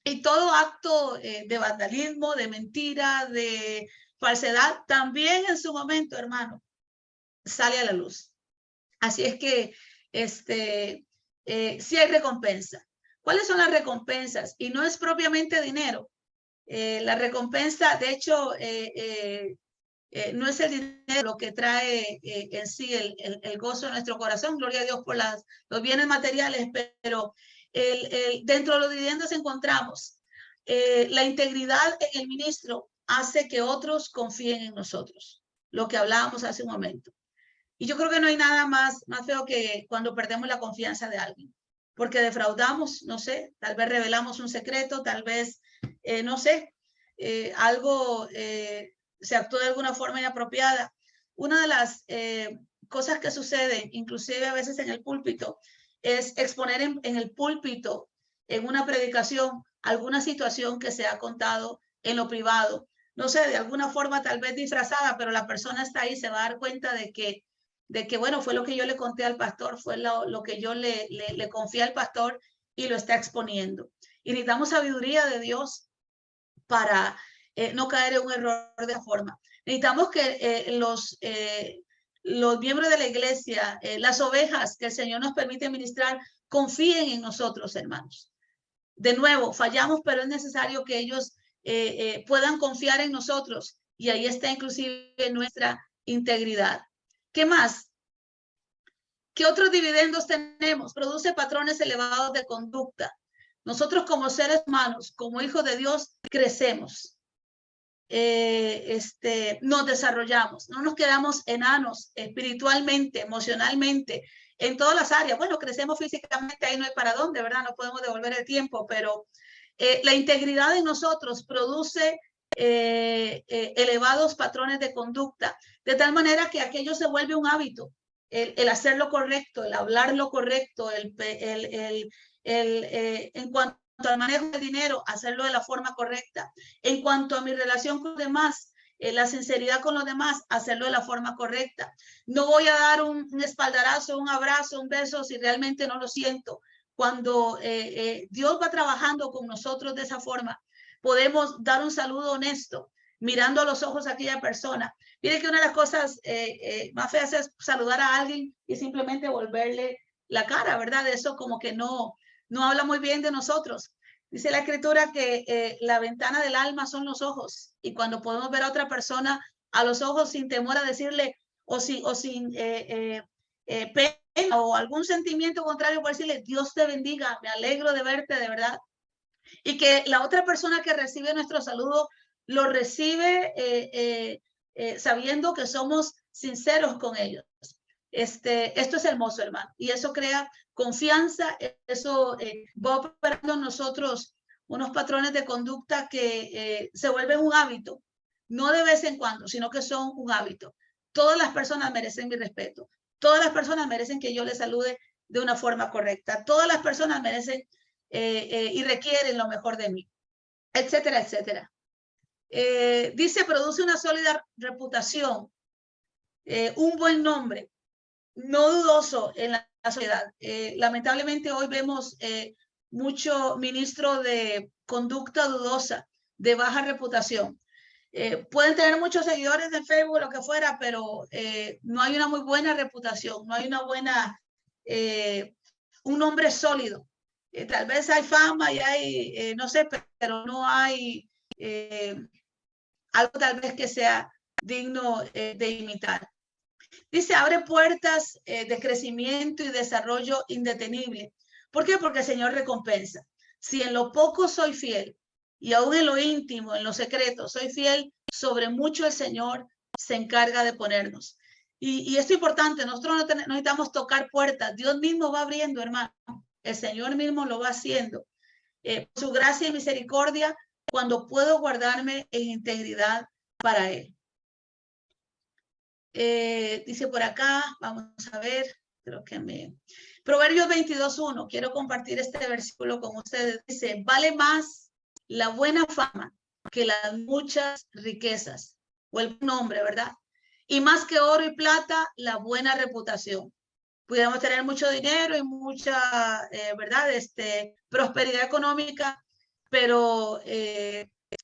Y todo acto de vandalismo, de mentira, de falsedad, también en su momento, hermano, sale a la luz. Así es que sí hay recompensa. ¿Cuáles son las recompensas? Y no es propiamente dinero. La recompensa, de hecho, no es el dinero lo que trae en sí el gozo en nuestro corazón. Gloria a Dios por los bienes materiales, pero dentro de los dividendos encontramos la integridad en el ministro hace que otros confíen en nosotros, lo que hablábamos hace un momento. Y yo creo que no hay nada más feo que cuando perdemos la confianza de alguien, porque defraudamos, no sé, tal vez revelamos un secreto, tal vez, no sé, algo se actuó de alguna forma inapropiada. Una de las cosas que suceden, inclusive a veces en el púlpito, es exponer en el púlpito, en una predicación, alguna situación que se ha contado en lo privado. No sé, de alguna forma tal vez disfrazada, pero la persona está ahí, se va a dar cuenta de que bueno, fue lo que yo le conté al pastor, fue lo que yo le confié al pastor y lo está exponiendo. Y necesitamos sabiduría de Dios para no caer en un error de la forma. Necesitamos que los miembros de la iglesia, las ovejas que el Señor nos permite ministrar, confíen en nosotros, hermanos. De nuevo, fallamos, pero es necesario que ellos puedan confiar en nosotros y ahí está inclusive nuestra integridad. ¿Qué más? ¿Qué otros dividendos tenemos? Produce patrones elevados de conducta. Nosotros como seres humanos, como hijos de Dios, crecemos. Nos desarrollamos. No nos quedamos enanos espiritualmente, emocionalmente, en todas las áreas. Bueno, crecemos físicamente, ahí no hay para dónde, ¿verdad? No podemos devolver el tiempo, pero la integridad en nosotros produce elevados patrones de conducta, de tal manera que aquello se vuelve un hábito, el hacer lo correcto, el hablar lo correcto, en cuanto al manejo del dinero, hacerlo de la forma correcta, en cuanto a mi relación con los demás, la sinceridad con los demás, hacerlo de la forma correcta. No voy a dar un espaldarazo, un abrazo, un beso si realmente no lo siento. Cuando Dios va trabajando con nosotros de esa forma, podemos dar un saludo honesto, mirando a los ojos a aquella persona. Mire que una de las cosas más feas es saludar a alguien y simplemente volverle la cara, ¿verdad? Eso como que no habla muy bien de nosotros. Dice la escritura que la ventana del alma son los ojos, y cuando podemos ver a otra persona a los ojos sin temor a decirle o sin pena o algún sentimiento contrario, por decirle Dios te bendiga, me alegro de verte, de verdad. Y que la otra persona que recibe nuestro saludo lo recibe sabiendo que somos sinceros con ellos. Esto es hermoso, hermano, y eso crea confianza, eso va operando en nosotros unos patrones de conducta que se vuelven un hábito, no de vez en cuando, sino que son un hábito. Todas las personas merecen mi respeto, todas las personas merecen que yo les salude de una forma correcta, todas las personas merecen y requieren lo mejor de mí, etcétera, etcétera. Dice, produce una sólida reputación, un buen nombre, no dudoso en la sociedad. Lamentablemente hoy vemos mucho ministro de conducta dudosa, de baja reputación. Pueden tener muchos seguidores en Facebook, lo que fuera, pero no hay una muy buena reputación, no hay una buena, un nombre sólido. Tal vez hay fama y hay, no sé, pero no hay algo tal vez que sea digno de imitar. Dice, abre puertas de crecimiento y desarrollo indetenible. ¿Por qué? Porque el Señor recompensa. Si en lo poco soy fiel y aún en lo íntimo, en lo secreto, soy fiel, sobre mucho el Señor se encarga de ponernos. Y esto es importante, nosotros no necesitamos tocar puertas, Dios mismo va abriendo, hermano. El Señor mismo lo va haciendo. Su gracia y misericordia, cuando puedo guardarme en integridad para Él. Dice por acá, vamos a ver, creo que Proverbios 22:1, quiero compartir este versículo con ustedes. Dice, vale más la buena fama que las muchas riquezas, o el nombre, ¿verdad? Y más que oro y plata, la buena reputación. Pudiéramos tener mucho dinero y mucha, ¿verdad? Prosperidad económica, pero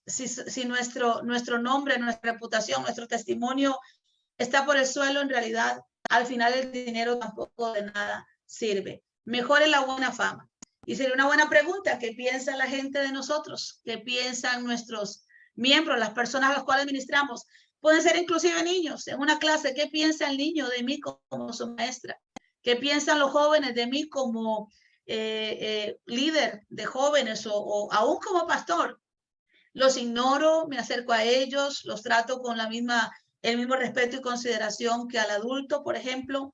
si nuestro nombre, nuestra reputación, nuestro testimonio está por el suelo, en realidad, al final el dinero tampoco de nada sirve. Mejor es la buena fama. Y sería una buena pregunta, ¿qué piensa la gente de nosotros? ¿Qué piensan nuestros miembros, las personas a las cuales ministramos? Pueden ser inclusive niños. En una clase, ¿qué piensa el niño de mí como su maestra? ¿Qué piensan los jóvenes de mí como líder de jóvenes o aún como pastor? Los ignoro, me acerco a ellos, los trato con el mismo respeto y consideración que al adulto, por ejemplo.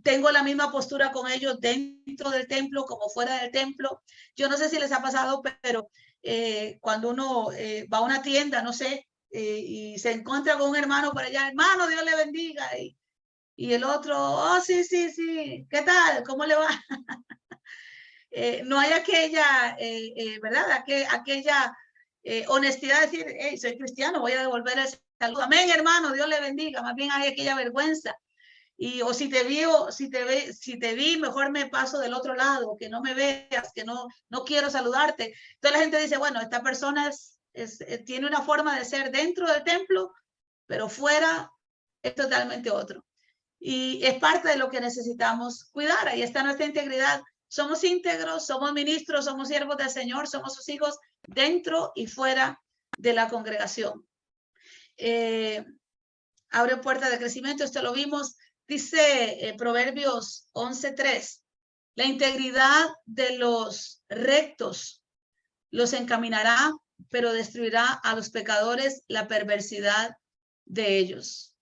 Tengo la misma postura con ellos dentro del templo como fuera del templo. Yo no sé si les ha pasado, pero cuando uno va a una tienda, no sé, y se encuentra con un hermano por allá, hermano, Dios le bendiga. Y el otro, oh, sí, sí, sí, ¿qué tal? ¿Cómo le va? No hay aquella, ¿verdad? Aquella honestidad de decir, hey, soy cristiano, voy a devolver el saludo. Amén, hermano, Dios le bendiga. Más bien hay aquella vergüenza. O si te vi, mejor me paso del otro lado, que no me veas, que no quiero saludarte. Entonces la gente dice, bueno, esta persona tiene una forma de ser dentro del templo, pero fuera es totalmente otro. Y es parte de lo que necesitamos cuidar. Ahí está nuestra integridad. Somos íntegros, somos ministros, somos siervos del Señor, somos sus hijos dentro y fuera de la congregación. Abre puerta de crecimiento, esto lo vimos. Dice Proverbios 11:3, la integridad de los rectos los encaminará, pero destruirá a los pecadores la perversidad de ellos.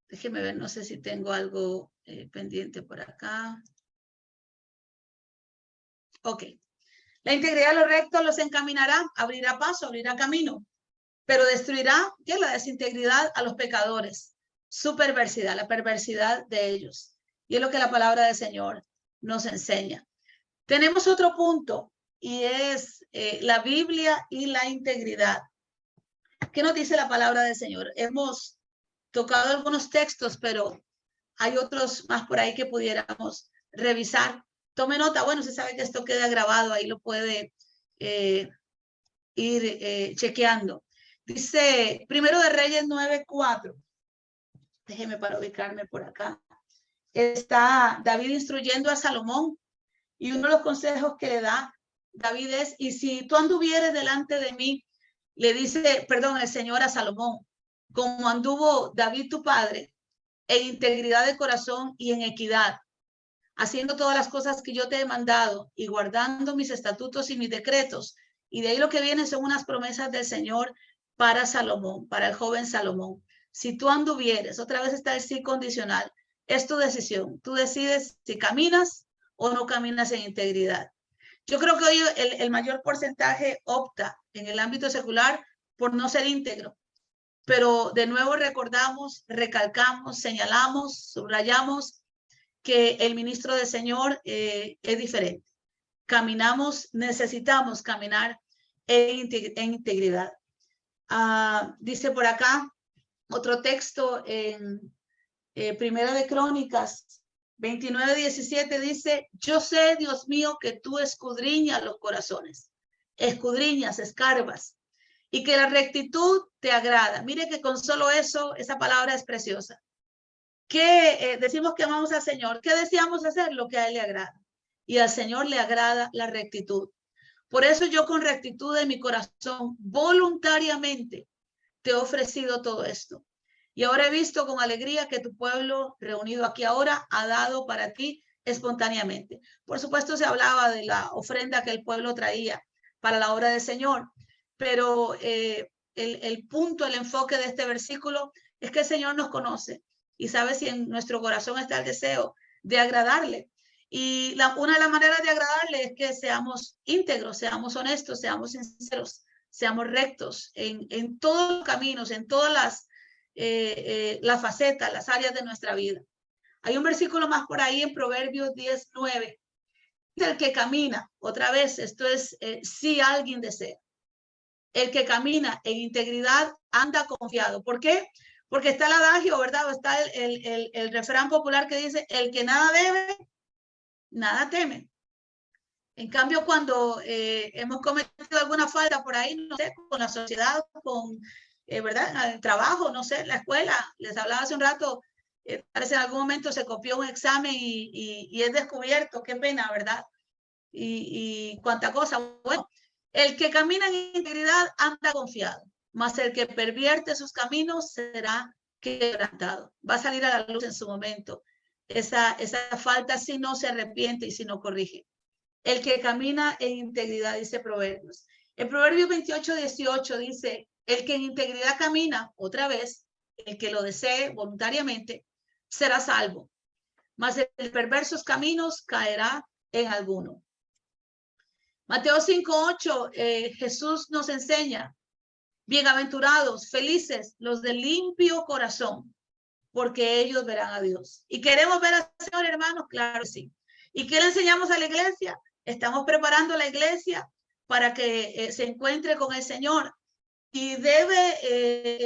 Déjeme ver, no sé si tengo algo pendiente por acá. Ok. La integridad de los rectos los encaminará, abrirá paso, abrirá camino, pero destruirá la desintegridad a los pecadores, su perversidad, la perversidad de ellos. Y es lo que la palabra del Señor nos enseña. Tenemos otro punto y es la Biblia y la integridad. ¿Qué nos dice la palabra del Señor? Hemos tocado algunos textos, pero hay otros más por ahí que pudiéramos revisar. Tome nota, bueno, se sabe que esto queda grabado, ahí lo puede ir chequeando. Dice Primero de Reyes 9:4. Déjeme para ubicarme por acá. Está David instruyendo a Salomón y uno de los consejos que le da David es, y si tú anduvieres delante de mí, le dice, perdón, el Señor a Salomón, como anduvo David tu padre, en integridad de corazón y en equidad, haciendo todas las cosas que yo te he mandado y guardando mis estatutos y mis decretos. Y de ahí lo que viene son unas promesas del Señor para Salomón, para el joven Salomón. Si tú anduvieres, otra vez está el sí condicional, es tu decisión. Tú decides si caminas o no caminas en integridad. Yo creo que hoy el mayor porcentaje opta en el ámbito secular por no ser íntegro. Pero de nuevo recordamos, recalcamos, señalamos, subrayamos que el ministro del Señor es diferente. Caminamos, necesitamos caminar en integridad. Dice por acá otro texto en Primera de Crónicas 29:17, dice, yo sé, Dios mío, que tú escudriñas los corazones, escudriñas, escarbas, y que la rectitud te agrada. Mire que con solo eso, esa palabra es preciosa. Que decimos que amamos al Señor, ¿qué deseamos hacer? Lo que a Él le agrada. Y al Señor le agrada la rectitud. Por eso yo con rectitud de mi corazón, voluntariamente, te he ofrecido todo esto. Y ahora he visto con alegría que tu pueblo reunido aquí ahora ha dado para ti espontáneamente. Por supuesto, se hablaba de la ofrenda que el pueblo traía para la obra del Señor, pero el punto, el enfoque de este versículo es que el Señor nos conoce y sabe si en nuestro corazón está el deseo de agradarle. Y una de las maneras de agradarle es que seamos íntegros, seamos honestos, seamos sinceros, seamos rectos en todos los caminos, en todas las facetas, las áreas de nuestra vida. Hay un versículo más por ahí en Proverbios 10:9. El que camina, otra vez, esto es si alguien desea. El que camina en integridad anda confiado. ¿Por qué? Porque está el adagio, ¿verdad? Está el refrán popular que dice, el que nada debe, nada teme. En cambio, cuando hemos cometido alguna falta por ahí, no sé, con la sociedad, con, ¿verdad? El trabajo, no sé, la escuela, les hablaba hace un rato, parece en algún momento se copió un examen y es descubierto, qué pena, ¿verdad? Y cuánta cosa. Bueno, el que camina en integridad anda confiado, mas el que pervierte sus caminos será quebrantado. Va a salir a la luz en su momento esa falta si no se arrepiente y si no corrige. El que camina en integridad, dice Proverbios. En Proverbios 28:18 dice, el que en integridad camina, otra vez, el que lo desee voluntariamente, será salvo. Mas el perversos caminos caerá en alguno. Mateo 5:8, Jesús nos enseña, bienaventurados, felices los de limpio corazón, porque ellos verán a Dios. ¿Y queremos ver al Señor, hermanos? Claro que sí. ¿Y qué le enseñamos a la iglesia? Estamos preparando la iglesia para que se encuentre con el Señor. Y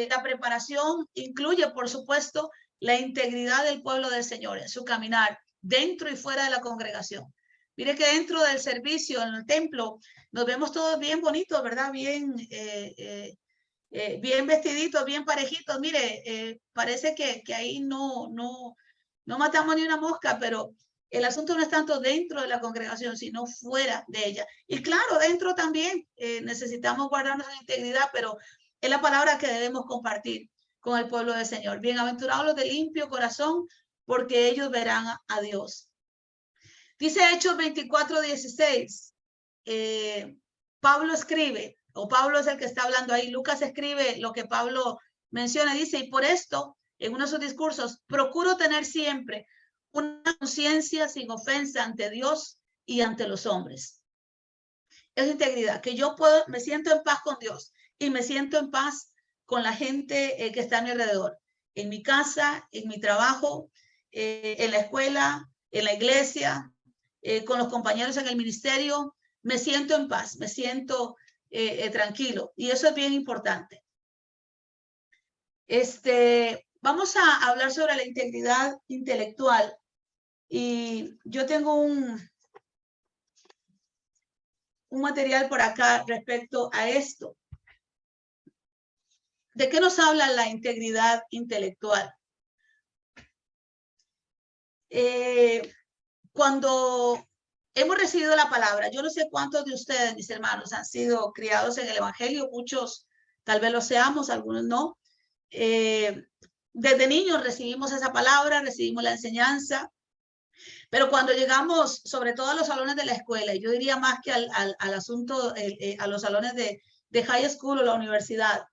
la preparación incluye, por supuesto, la integridad del pueblo del Señor en su caminar dentro y fuera de la congregación. Mire que dentro del servicio en el templo nos vemos todos bien bonitos, ¿verdad? Bien vestiditos, bien parejitos. Mire, parece que ahí no matamos ni una mosca, pero el asunto no es tanto dentro de la congregación, sino fuera de ella. Y claro, dentro también necesitamos guardarnos la integridad, pero es la palabra que debemos compartir con el pueblo del Señor. Bienaventurados los de limpio corazón, porque ellos verán a Dios. Dice Hechos 24:16. Pablo escribe, o Pablo es el que está hablando ahí. Lucas escribe lo que Pablo menciona. Dice, y por esto, en uno de sus discursos, procuro tener siempre una conciencia sin ofensa ante Dios y ante los hombres. Es integridad, que yo me siento en paz con Dios y me siento en paz con la gente que está a mi alrededor, en mi casa, en mi trabajo, en la escuela, en la iglesia, con los compañeros en el ministerio. Me siento en paz, me siento tranquilo, y eso es bien importante. Vamos a hablar sobre la integridad intelectual, y yo tengo un material por acá respecto a esto. ¿De qué nos habla la integridad intelectual? Cuando hemos recibido la palabra, yo no sé cuántos de ustedes, mis hermanos, han sido criados en el Evangelio, muchos tal vez lo seamos, algunos no. Desde niños recibimos esa palabra, recibimos la enseñanza, pero cuando llegamos, sobre todo a los salones de la escuela, y yo diría más que al asunto, a los salones de high school o la universidad,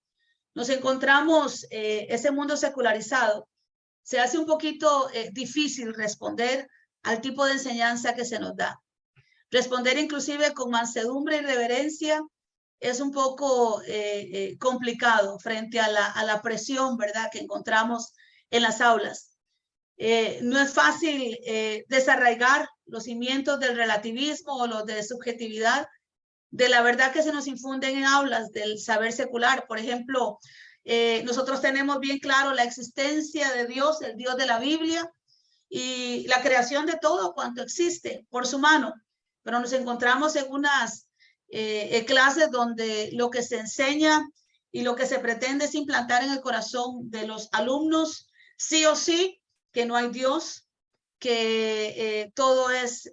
nos encontramos ese mundo secularizado. Se hace un poquito difícil responder al tipo de enseñanza que se nos da. Responder inclusive con mansedumbre y reverencia es un poco complicado frente a la presión, ¿verdad?, que encontramos en las aulas. No es fácil desarraigar los cimientos del relativismo o los de subjetividad, de la verdad que se nos infunden en aulas del saber secular. Por ejemplo, nosotros tenemos bien claro la existencia de Dios, el Dios de la Biblia, y la creación de todo cuanto existe por su mano, pero nos encontramos en unas clases donde lo que se enseña y lo que se pretende es implantar en el corazón de los alumnos, sí o sí, que no hay Dios, que todo es,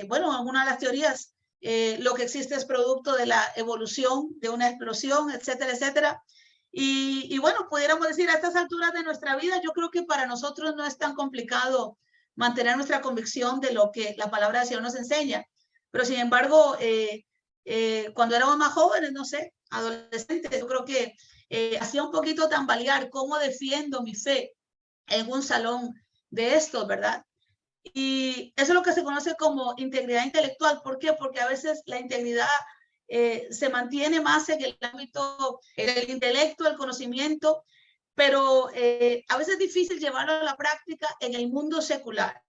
bueno, en una de las teorías, lo que existe es producto de la evolución, de una explosión, etcétera, etcétera. Y bueno, pudiéramos decir, a estas alturas de nuestra vida, yo creo que para nosotros no es tan complicado mantener nuestra convicción de lo que la palabra del Señor nos enseña. Pero sin embargo, cuando éramos más jóvenes, no sé, adolescentes, yo creo que hacía un poquito tambalear cómo defiendo mi fe en un salón de estos, ¿verdad? Y eso es lo que se conoce como integridad intelectual. ¿Por qué? Porque a veces la integridad se mantiene más en el ámbito del intelecto, del conocimiento, pero a veces es difícil llevarlo a la práctica en el mundo secular,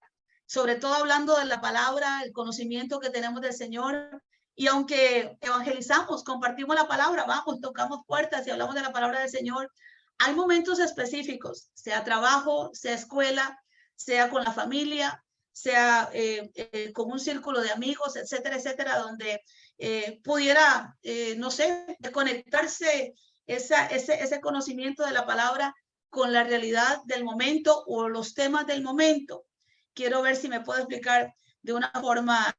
sobre todo hablando de la palabra, el conocimiento que tenemos del Señor. Y aunque evangelizamos, compartimos la palabra, vamos, tocamos puertas y hablamos de la palabra del Señor, hay momentos específicos, sea trabajo, sea escuela, sea con la familia, sea con un círculo de amigos, etcétera, etcétera, donde pudiera, no sé, conectarse ese conocimiento de la palabra con la realidad del momento o los temas del momento. Quiero ver si me puedo explicar de una forma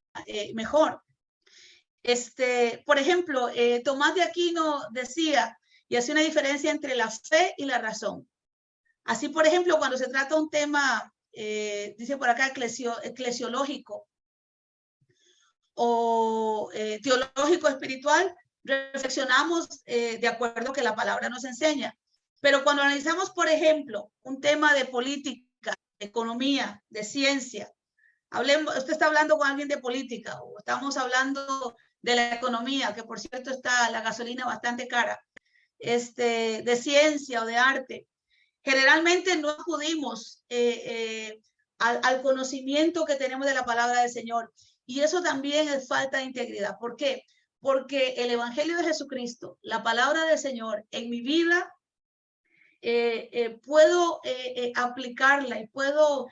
mejor. Por ejemplo, Tomás de Aquino decía y hace una diferencia entre la fe y la razón. Así, por ejemplo, cuando se trata un tema, dice por acá, eclesiológico o teológico espiritual, reflexionamos de acuerdo a que la palabra nos enseña. Pero cuando analizamos, por ejemplo, un tema de política, de economía, de ciencia, usted está hablando con alguien de política o estamos hablando de la economía, que por cierto está la gasolina bastante cara, de ciencia o de arte, generalmente no acudimos al conocimiento que tenemos de la palabra del Señor. Y eso también es falta de integridad. ¿Por qué? Porque el Evangelio de Jesucristo, la palabra del Señor, en mi vida puedo aplicarla y puedo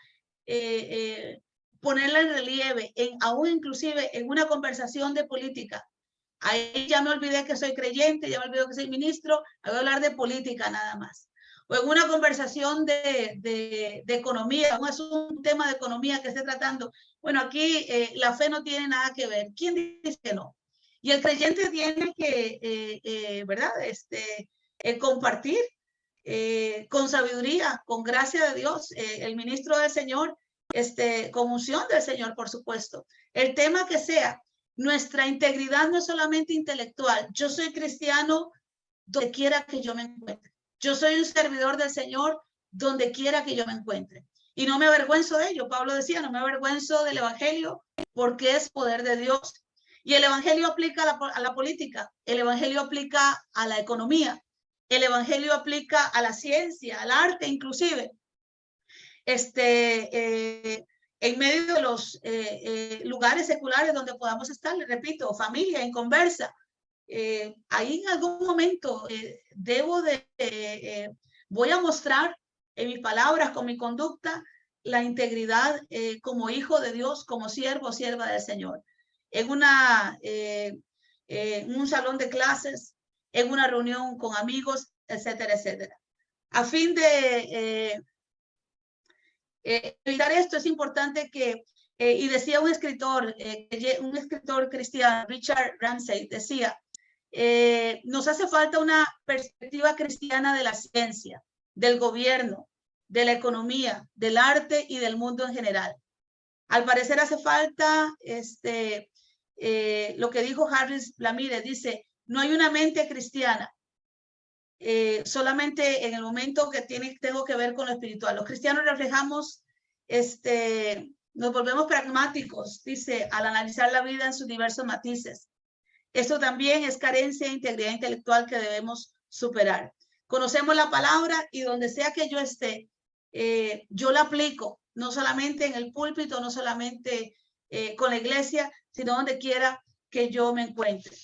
ponerla en relieve, aún inclusive en una conversación de política. Ahí ya me olvidé que soy creyente, ya me olvidé que soy ministro, voy a hablar de política nada más. O en una conversación de economía, un tema de economía que esté tratando. Bueno, aquí la fe no tiene nada que ver. ¿Quién dice que no? Y el creyente tiene que, ¿verdad? Compartir con sabiduría, con gracia de Dios, el ministro del Señor, con unción del Señor, por supuesto. El tema que sea, nuestra integridad no es solamente intelectual. Yo soy cristiano donde quiera que yo me encuentre. Yo soy un servidor del Señor donde quiera que yo me encuentre. Y no me avergüenzo de ello. Pablo decía, no me avergüenzo del evangelio porque es poder de Dios. Y el evangelio aplica a la política, el evangelio aplica a la economía, el evangelio aplica a la ciencia, al arte inclusive. En medio de los lugares seculares donde podamos estar, les repito, familia, en conversa, ahí en algún momento voy a mostrar en mis palabras, con mi conducta, la integridad como hijo de Dios, como siervo o sierva del Señor. En un salón de clases, en una reunión con amigos, etcétera, etcétera. A fin de evitar esto, es importante que, y decía un escritor cristiano, Richard Ramsey, decía, nos hace falta una perspectiva cristiana de la ciencia, del gobierno, de la economía, del arte y del mundo en general. Al parecer hace falta lo que dijo Harris Lamírez, dice, no hay una mente cristiana, solamente en el momento que tengo que ver con lo espiritual. Los cristianos reflejamos, nos volvemos pragmáticos, dice, al analizar la vida en sus diversos matices. Esto también es carencia de integridad intelectual que debemos superar. Conocemos la palabra y donde sea que yo esté, yo la aplico, no solamente en el púlpito, no solamente con la iglesia, sino donde quiera que yo me encuentre.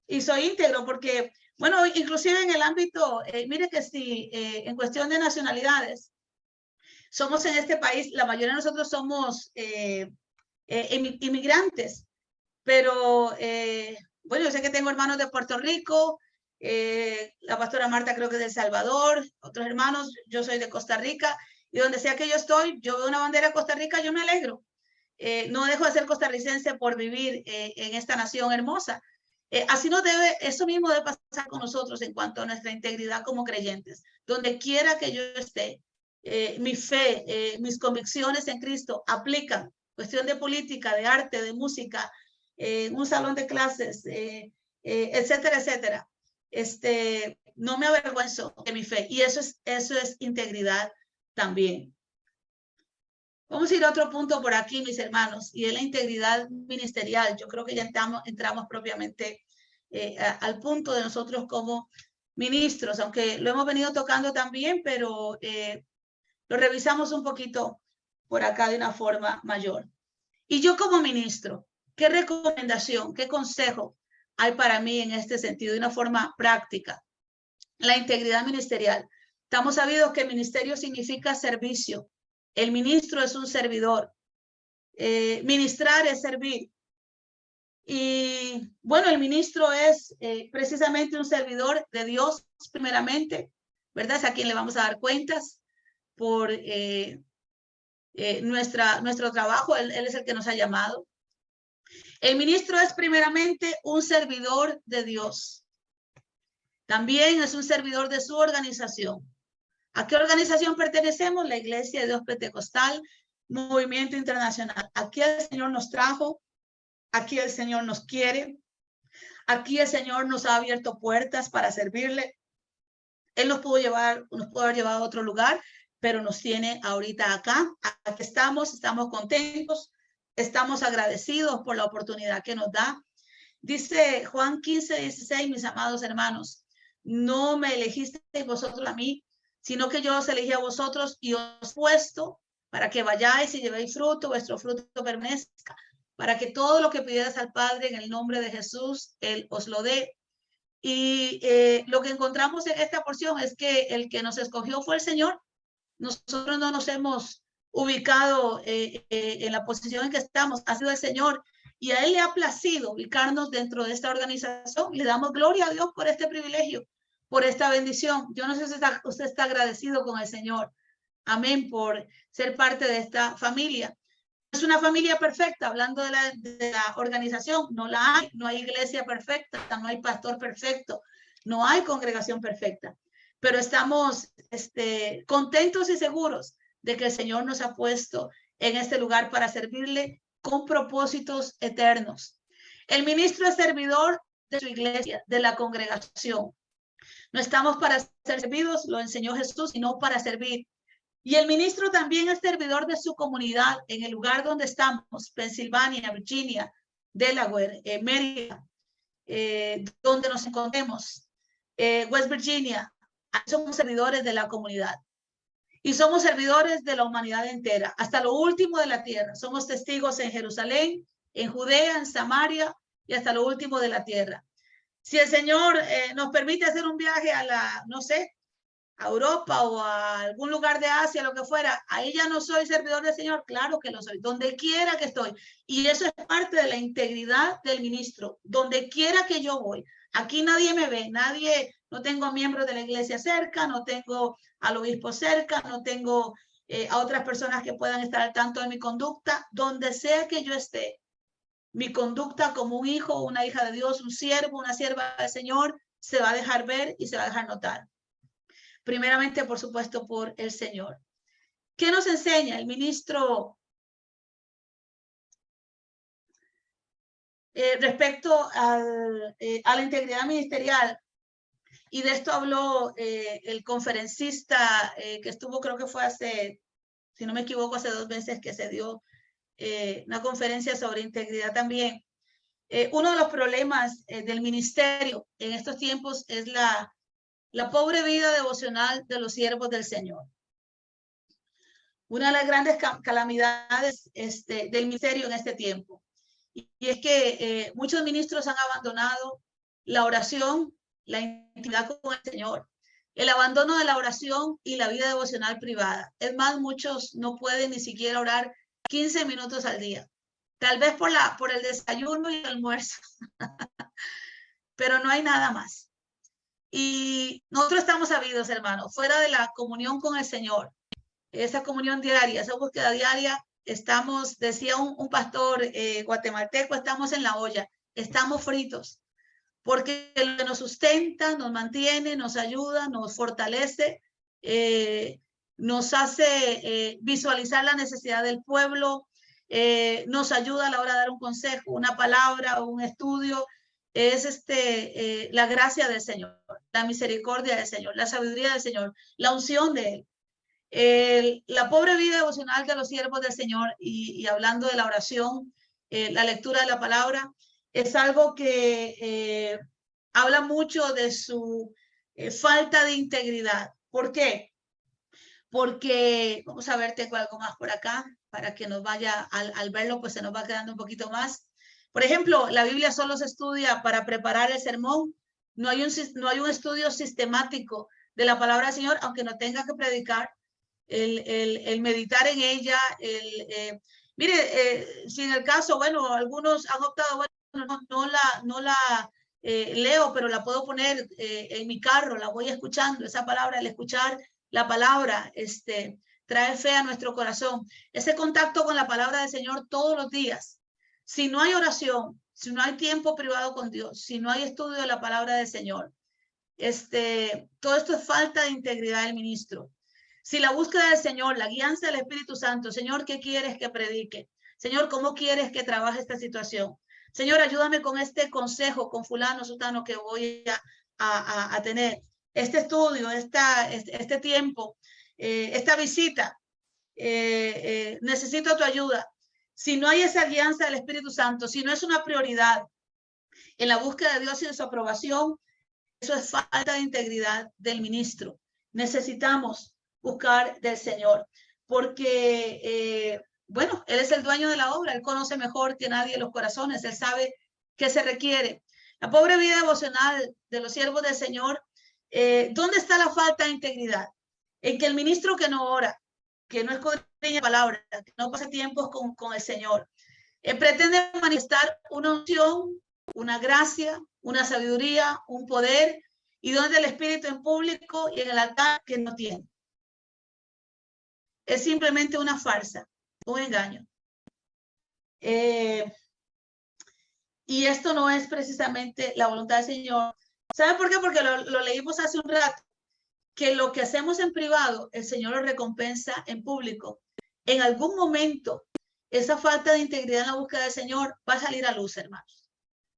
Y soy íntegro porque, bueno, inclusive en el ámbito, mire que si en cuestión de nacionalidades, somos en este país, la mayoría de nosotros somos inmigrantes, pero bueno, yo sé que tengo hermanos de Puerto Rico, la pastora Marta creo que es de El Salvador, otros hermanos, yo soy de Costa Rica, y donde sea que yo estoy, yo veo una bandera de Costa Rica, yo me alegro. No dejo de ser costarricense por vivir en esta nación hermosa. Así eso mismo debe pasar con nosotros en cuanto a nuestra integridad como creyentes. Donde quiera que yo esté, mi fe, mis convicciones en Cristo aplican. Cuestión de política, de arte, de música, un salón de clases, etcétera, etcétera. No me avergüenzo de mi fe y eso es integridad también. Vamos a ir a otro punto por aquí, mis hermanos, y es la integridad ministerial. Yo creo que ya entramos propiamente al punto de nosotros como ministros, aunque lo hemos venido tocando también, pero lo revisamos un poquito por acá de una forma mayor. Y yo como ministro, ¿qué recomendación, qué consejo hay para mí en este sentido de una forma práctica? La integridad ministerial. Estamos sabidos que ministerio significa servicio. El ministro es un servidor. Ministrar es servir. Y bueno, el ministro es precisamente un servidor de Dios primeramente, ¿verdad? Es a quien le vamos a dar cuentas por nuestro trabajo. Él es el que nos ha llamado. El ministro es primeramente un servidor de Dios. También es un servidor de su organización. ¿A qué organización pertenecemos? La Iglesia de Dios Pentecostal, Movimiento Internacional. Aquí el Señor nos trajo, aquí el Señor nos quiere, aquí el Señor nos ha abierto puertas para servirle. Él nos pudo haber llevado a otro lugar, pero nos tiene ahorita acá. Aquí estamos contentos, estamos agradecidos por la oportunidad que nos da. Dice Juan 15:16, mis amados hermanos, no me elegisteis vosotros a mí, sino que yo os elegí a vosotros y os he puesto para que vayáis y llevéis fruto, vuestro fruto permanezca, para que todo lo que pidieras al Padre en el nombre de Jesús, Él os lo dé. Y lo que encontramos en esta porción es que el que nos escogió fue el Señor. Nosotros no nos hemos ubicado en la posición en que estamos, ha sido el Señor. Y a Él le ha placido ubicarnos dentro de esta organización. Le damos gloria a Dios por este privilegio, por esta bendición. Yo no sé si usted está agradecido con el Señor. Amén, por ser parte de esta familia. Es una familia perfecta, hablando de la organización, no la hay, no hay iglesia perfecta, no hay pastor perfecto, no hay congregación perfecta, pero estamos contentos y seguros de que el Señor nos ha puesto en este lugar para servirle con propósitos eternos. El ministro es servidor de su iglesia, de la congregación. No estamos para ser servidos, lo enseñó Jesús, sino para servir. Y el ministro también es servidor de su comunidad en el lugar donde estamos, Pensilvania, Virginia, Delaware, Maryland, donde nos encontremos, West Virginia. Somos servidores de la comunidad y somos servidores de la humanidad entera, hasta lo último de la tierra. Somos testigos en Jerusalén, en Judea, en Samaria y hasta lo último de la tierra. Si el Señor nos permite hacer un viaje a a Europa o a algún lugar de Asia, lo que fuera, ahí ya no soy servidor del Señor, claro que lo soy, donde quiera que estoy. Y eso es parte de la integridad del ministro, donde quiera que yo voy. Aquí nadie me ve, no tengo miembros de la iglesia cerca, no tengo al obispo cerca, no tengo a otras personas que puedan estar al tanto de mi conducta. Donde sea que yo esté, mi conducta como un hijo, una hija de Dios, un siervo, una sierva del Señor, se va a dejar ver y se va a dejar notar. Primeramente, por supuesto, por el Señor. ¿Qué nos enseña el ministro respecto a la integridad ministerial? Y de esto habló el conferencista que estuvo, creo que fue si no me equivoco, hace 2 meses que se dio una conferencia sobre integridad también. Uno de los problemas del ministerio en estos tiempos es la pobre vida devocional de los siervos del Señor. Una de las grandes calamidades del ministerio en este tiempo. Y es que muchos ministros han abandonado la oración, la intimidad con el Señor, el abandono de la oración y la vida devocional privada. Es más, muchos no pueden ni siquiera orar 15 minutos al día. Tal vez por el desayuno y el almuerzo, pero no hay nada más. Y nosotros estamos sabidos, hermanos, fuera de la comunión con el Señor, esa comunión diaria, esa búsqueda diaria, estamos, decía un pastor guatemalteco, estamos en la olla, estamos fritos, porque lo que nos sustenta, nos mantiene, nos ayuda, nos fortalece, nos hace visualizar la necesidad del pueblo, nos ayuda a la hora de dar un consejo, una palabra o un estudio. Es la gracia del Señor, la misericordia del Señor, la sabiduría del Señor, la unción de Él. La pobre vida devocional de los siervos del Señor y hablando de la oración, la lectura de la palabra, es algo que habla mucho de su falta de integridad. ¿Por qué? Porque, vamos a ver, tengo algo más por acá, para que nos vaya, al verlo, pues se nos va quedando un poquito más. Por ejemplo, la Biblia solo se estudia para preparar el sermón. No hay un estudio sistemático de la palabra del Señor, aunque no tenga que predicar, el meditar en ella. Mire, si en el caso, bueno, algunos han optado, bueno, no la leo, pero la puedo poner en mi carro, la voy escuchando. Esa palabra, el escuchar la palabra, trae fe a nuestro corazón. Ese contacto con la palabra del Señor todos los días. Si no hay oración, si no hay tiempo privado con Dios, si no hay estudio de la palabra del Señor, todo esto es falta de integridad del ministro. Si la búsqueda del Señor, la guianza del Espíritu Santo, Señor, ¿qué quieres que predique? Señor, ¿cómo quieres que trabaje esta situación? Señor, ayúdame con este consejo, con fulano, sutano que voy a tener. Este estudio, este tiempo, esta visita, necesito tu ayuda. Si no hay esa guianza del Espíritu Santo, si no es una prioridad en la búsqueda de Dios y de su aprobación, eso es falta de integridad del ministro. Necesitamos buscar del Señor, porque, bueno, Él es el dueño de la obra, Él conoce mejor que nadie los corazones, Él sabe qué se requiere. La pobre vida devocional de los siervos del Señor, ¿dónde está la falta de integridad? En que el ministro que no ora, que no escudriña palabra, que no pasa tiempos con el Señor, pretende manifestar una unción, una gracia, una sabiduría, un poder, y donde el Espíritu en público y en el altar que no tiene. Es simplemente una farsa, un engaño. Y esto no es precisamente la voluntad del Señor. ¿Sabe por qué? Porque lo leímos hace un rato, que lo que hacemos en privado, el Señor lo recompensa en público. En algún momento, esa falta de integridad en la búsqueda del Señor va a salir a luz, hermanos.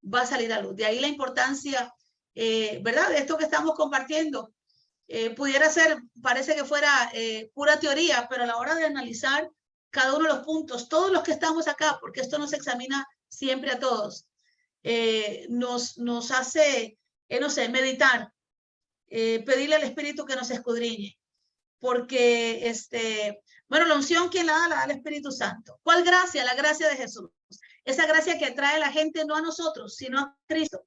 Va a salir a luz. De ahí la importancia, ¿verdad? De esto que estamos compartiendo. Pudiera ser, parece que fuera pura teoría, pero a la hora de analizar cada uno de los puntos, todos los que estamos acá, porque esto nos examina siempre a todos, nos hace, no sé, meditar, pedirle al Espíritu que nos escudriñe, porque, bueno, la unción, ¿quién la da el Espíritu Santo. ¿Cuál gracia? La gracia de Jesús. Esa gracia que trae la gente, no a nosotros, sino a Cristo.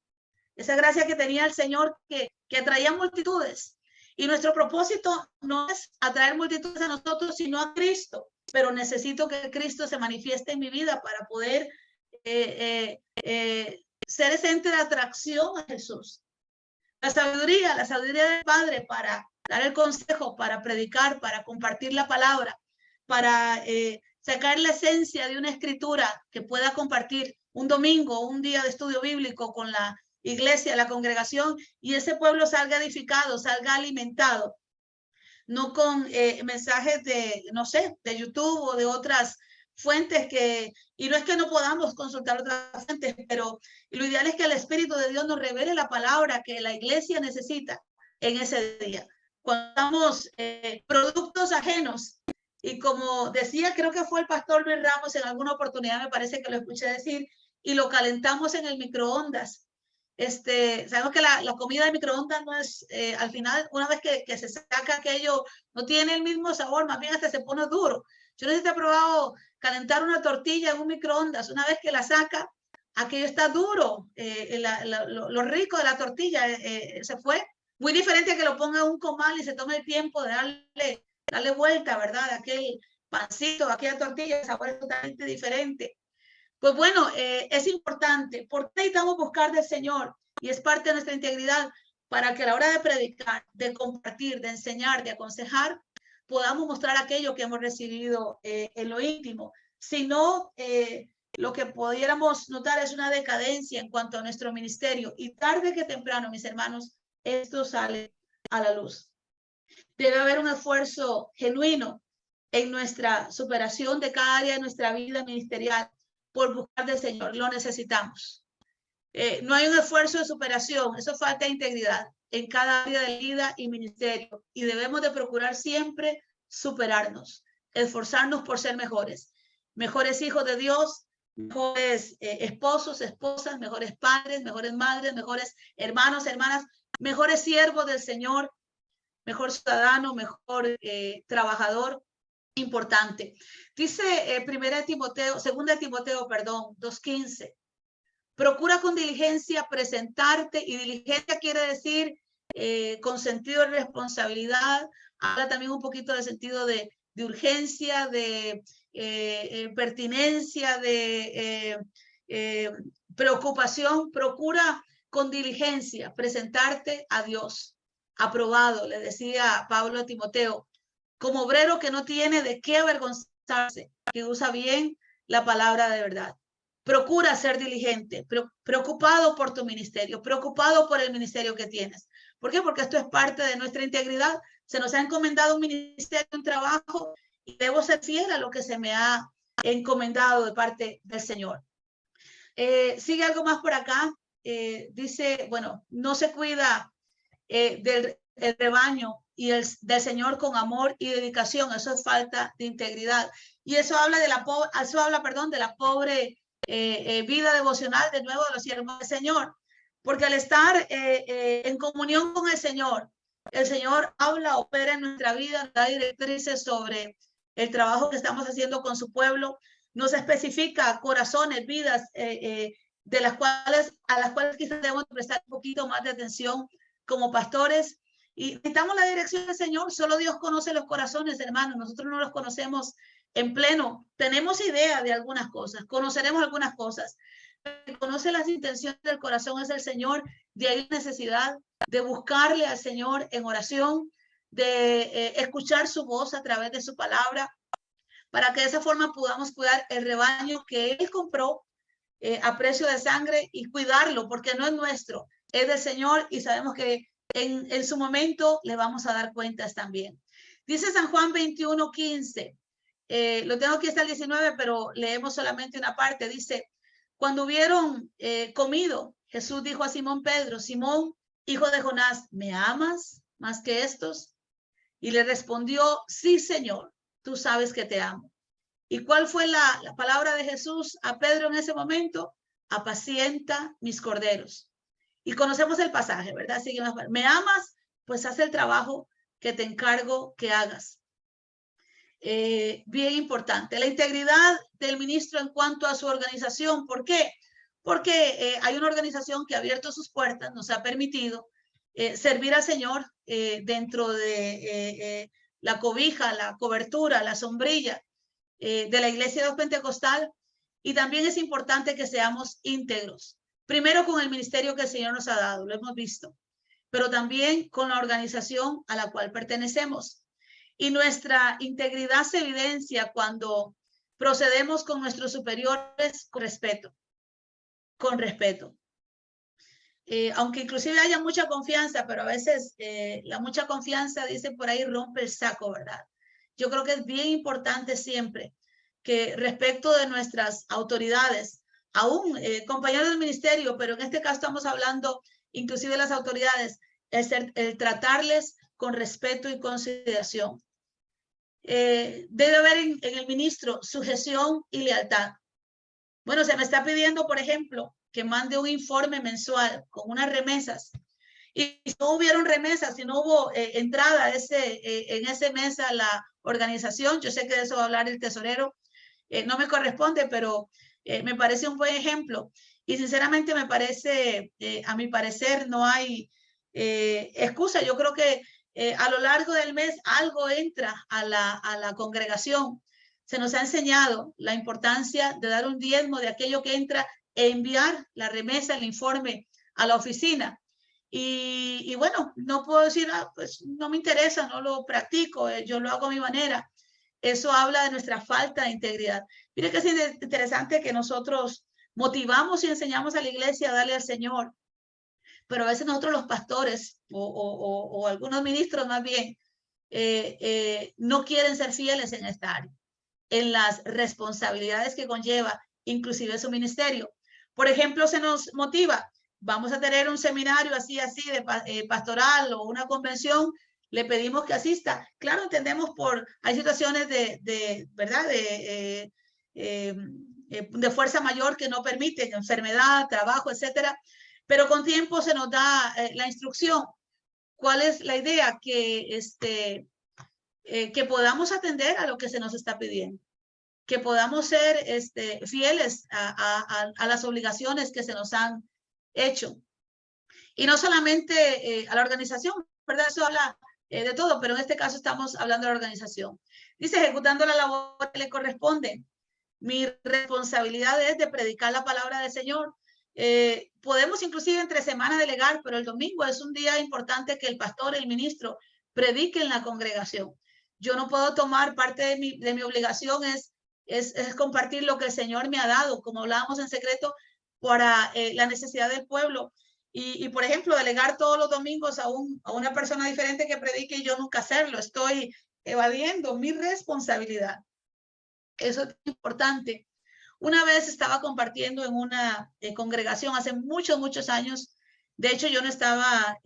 Esa gracia que tenía el Señor que atraía multitudes. Y nuestro propósito no es atraer multitudes a nosotros, sino a Cristo. Pero necesito que Cristo se manifieste en mi vida para poder ser ese ente de atracción a Jesús. La sabiduría del Padre para dar el consejo, para predicar, para compartir la palabra, para sacar la esencia de una escritura que pueda compartir un domingo, un día de estudio bíblico con la iglesia, la congregación, y ese pueblo salga edificado, salga alimentado, no con mensajes de, no sé, de YouTube o de otras fuentes y no es que no podamos consultar otras fuentes, pero lo ideal es que el Espíritu de Dios nos revele la palabra que la iglesia necesita en ese día. Cuando estamos productos ajenos, y como decía, creo que fue el pastor Luis Ramos en alguna oportunidad, me parece que lo escuché decir, y lo calentamos en el microondas. Sabemos que la comida de microondas no es, al final, una vez que se saca aquello, no tiene el mismo sabor, más bien hasta se pone duro. Yo no sé si te he probado calentar una tortilla en un microondas, una vez que la saca, aquello está duro, lo rico de la tortilla se fue. Muy diferente a que lo ponga en un comal y se tome el tiempo de darle vuelta, ¿verdad? Aquel pancito, aquella tortilla, el sabor es totalmente diferente. Pues bueno, es importante, porque necesitamos buscar del Señor y es parte de nuestra integridad para que a la hora de predicar, de compartir, de enseñar, de aconsejar, podamos mostrar aquello que hemos recibido en lo íntimo. Si no, lo que pudiéramos notar es una decadencia en cuanto a nuestro ministerio y tarde que temprano, mis hermanos, esto sale a la luz. Debe haber un esfuerzo genuino en nuestra superación de cada área de nuestra vida ministerial por buscar del Señor. Lo necesitamos. No hay un esfuerzo de superación, eso falta de integridad en cada área de vida y ministerio, y debemos de procurar siempre superarnos, esforzarnos por ser mejores hijos de Dios, mejores esposos, esposas, mejores padres, mejores madres, mejores hermanos, hermanas, mejores siervos del Señor, mejor ciudadano, mejor trabajador. Importante. Dice segunda de Timoteo, perdón, 2:15. Procura con diligencia presentarte, y diligencia quiere decir con sentido de responsabilidad. Habla también un poquito de sentido de urgencia, de pertinencia, de preocupación. Procura con diligencia presentarte a Dios, aprobado, le decía Pablo a Timoteo, como obrero que no tiene de qué avergonzarse, que usa bien la palabra de verdad. Procura ser diligente, preocupado por tu ministerio, preocupado por el ministerio que tienes. ¿Por qué? Porque esto es parte de nuestra integridad. Se nos ha encomendado un ministerio, un trabajo, y debo ser fiel a lo que se me ha encomendado de parte del Señor. Sigue algo más por acá. Dice, bueno, no se cuida del rebaño y del Señor con amor y dedicación. Eso es falta de integridad. Y eso habla de la pobre vida devocional, de nuevo, de los siervos del Señor. Porque al estar en comunión con el Señor habla, opera en nuestra vida, da directrices sobre el trabajo que estamos haciendo con su pueblo, nos especifica corazones, vidas a las cuales quizás debemos prestar un poquito más de atención como pastores, y necesitamos la dirección del Señor. Solo Dios conoce los corazones, hermanos. Nosotros no los conocemos en pleno. Tenemos idea de algunas cosas, conoceremos algunas cosas. El que conoce las intenciones del corazón es el Señor. De ahí la necesidad de buscarle al Señor en oración, de escuchar su voz a través de su palabra, para que de esa forma podamos cuidar el rebaño que Él compró a precio de sangre, y cuidarlo, porque no es nuestro, es del Señor, y sabemos que en su momento le vamos a dar cuentas también. Dice San Juan 21:15, lo tengo aquí hasta el 19, pero leemos solamente una parte. Dice, cuando hubieron comido, Jesús dijo a Simón Pedro, Simón, hijo de Jonás, ¿me amas más que estos? Y le respondió, sí, Señor, tú sabes que te amo. ¿Y cuál fue la palabra de Jesús a Pedro en ese momento? Apacienta mis corderos. Y conocemos el pasaje, ¿verdad? Así que ¿me amas? Pues haz el trabajo que te encargo que hagas. Bien importante. La integridad del ministro en cuanto a su organización. ¿Por qué? Porque hay una organización que ha abierto sus puertas, nos ha permitido servir al Señor dentro de la cobija, la cobertura, la sombrilla de la Iglesia Pentecostal. Y también es importante que seamos íntegros. Primero con el ministerio que el Señor nos ha dado, lo hemos visto, pero también con la organización a la cual pertenecemos. Y nuestra integridad se evidencia cuando procedemos con nuestros superiores con respeto. Con respeto. Aunque inclusive haya mucha confianza, pero a veces la mucha confianza, dice por ahí, rompe el saco, ¿verdad? Yo creo que es bien importante siempre que respecto de nuestras autoridades, aún compañeros del ministerio, pero en este caso estamos hablando inclusive de las autoridades, el tratarles con respeto y consideración. Debe haber en el ministro sujeción y lealtad. Bueno, se me está pidiendo, por ejemplo, que mande un informe mensual con unas remesas. Y si no hubieron remesas, si no hubo entrada en ese mes a la organización, yo sé que de eso va a hablar el tesorero, no me corresponde, pero me parece un buen ejemplo. Y sinceramente me parece, a mi parecer, no hay excusa. Yo creo que a lo largo del mes algo entra a la congregación. Se nos ha enseñado la importancia de dar un diezmo de aquello que entra e enviar la remesa, el informe a la oficina. Y bueno, no puedo decir, pues no me interesa, no lo practico, yo lo hago a mi manera. Eso habla de nuestra falta de integridad. Mire que es interesante que nosotros motivamos y enseñamos a la iglesia a darle al Señor, pero a veces nosotros los pastores o algunos ministros más bien no quieren ser fieles en esta área, en las responsabilidades que conlleva inclusive su ministerio. Por ejemplo, se nos motiva, vamos a tener un seminario así de pastoral o una convención, le pedimos que asista. Claro, entendemos hay situaciones ¿verdad? de fuerza mayor que no permiten, enfermedad, trabajo, etcétera. Pero con tiempo se nos da la instrucción. ¿Cuál es la idea? Que podamos atender a lo que se nos está pidiendo, que podamos ser fieles a las obligaciones que se nos han hecho. Y no solamente a la organización, ¿verdad? Eso habla de todo, pero en este caso estamos hablando de la organización. Dice, ejecutando la labor que le corresponde. Mi responsabilidad es de predicar la palabra del Señor. Podemos inclusive entre semanas delegar, pero el domingo es un día importante que el pastor, el ministro, predique en la congregación. Yo no puedo tomar parte de mi obligación es compartir lo que el Señor me ha dado, como hablábamos en secreto, para la necesidad del pueblo. Y, por ejemplo, delegar todos los domingos a una persona diferente que predique y yo nunca hacerlo. Estoy evadiendo mi responsabilidad. Eso es importante. Una vez estaba compartiendo en una congregación hace muchos años. De hecho, yo no estaba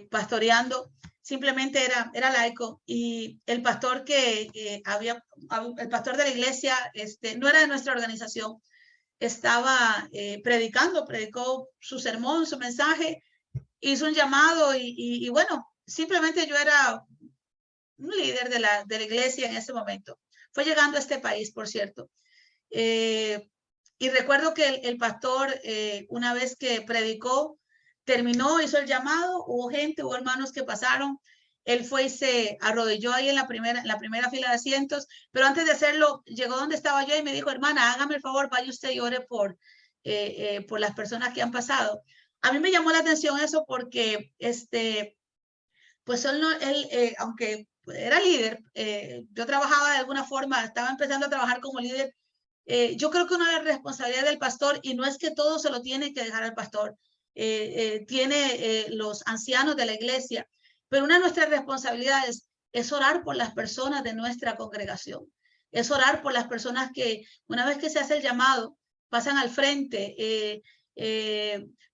pastoreando, simplemente era laico. Y el pastor el pastor de la iglesia, no era de nuestra organización, estaba predicó su sermón, su mensaje, hizo un llamado y bueno, simplemente yo era un líder de la iglesia en ese momento. Fue llegando a este país, por cierto. Y recuerdo que el pastor, una vez que predicó, terminó, hizo el llamado, hubo hermanos que pasaron. Él fue y se arrodilló ahí en la primera fila de asientos, pero antes de hacerlo, llegó donde estaba yo y me dijo, hermana, hágame el favor, vaya usted y ore por las personas que han pasado. A mí me llamó la atención eso porque, pues él aunque era líder, yo trabajaba de alguna forma, estaba empezando a trabajar como líder. Yo creo que una de las responsabilidades del pastor, y no es que todo se lo tiene que dejar al pastor, tiene los ancianos de la iglesia, pero una de nuestras responsabilidades es orar por las personas de nuestra congregación, es orar por las personas que una vez que se hace el llamado, pasan al frente.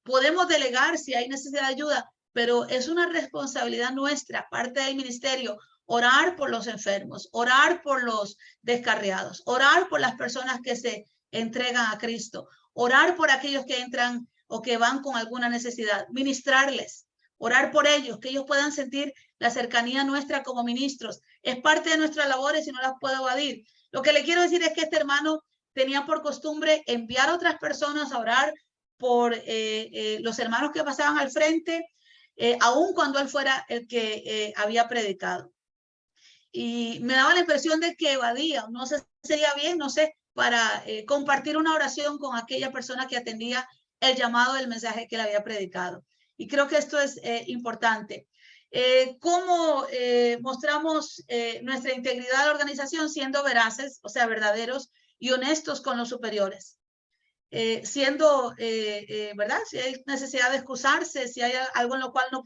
Podemos delegar si hay necesidad de ayuda, pero es una responsabilidad nuestra, parte del ministerio, orar por los enfermos, orar por los descarriados, orar por las personas que se entregan a Cristo, orar por aquellos que entran o que van con alguna necesidad, ministrarles, orar por ellos, que ellos puedan sentir la cercanía nuestra como ministros. Es parte de nuestras labores y no las puedo evadir. Lo que le quiero decir es que este hermano tenía por costumbre enviar a otras personas a orar por los hermanos que pasaban al frente, aun cuando él fuera el que había predicado. Y me daba la impresión de que evadía, no sé si sería bien, no sé, para compartir una oración con aquella persona que atendía el llamado del mensaje que le había predicado. Y creo que esto es importante. ¿Cómo mostramos nuestra integridad de la organización? Siendo veraces, o sea, verdaderos y honestos con los superiores. ¿Verdad? Si hay necesidad de excusarse, si hay algo en lo cual no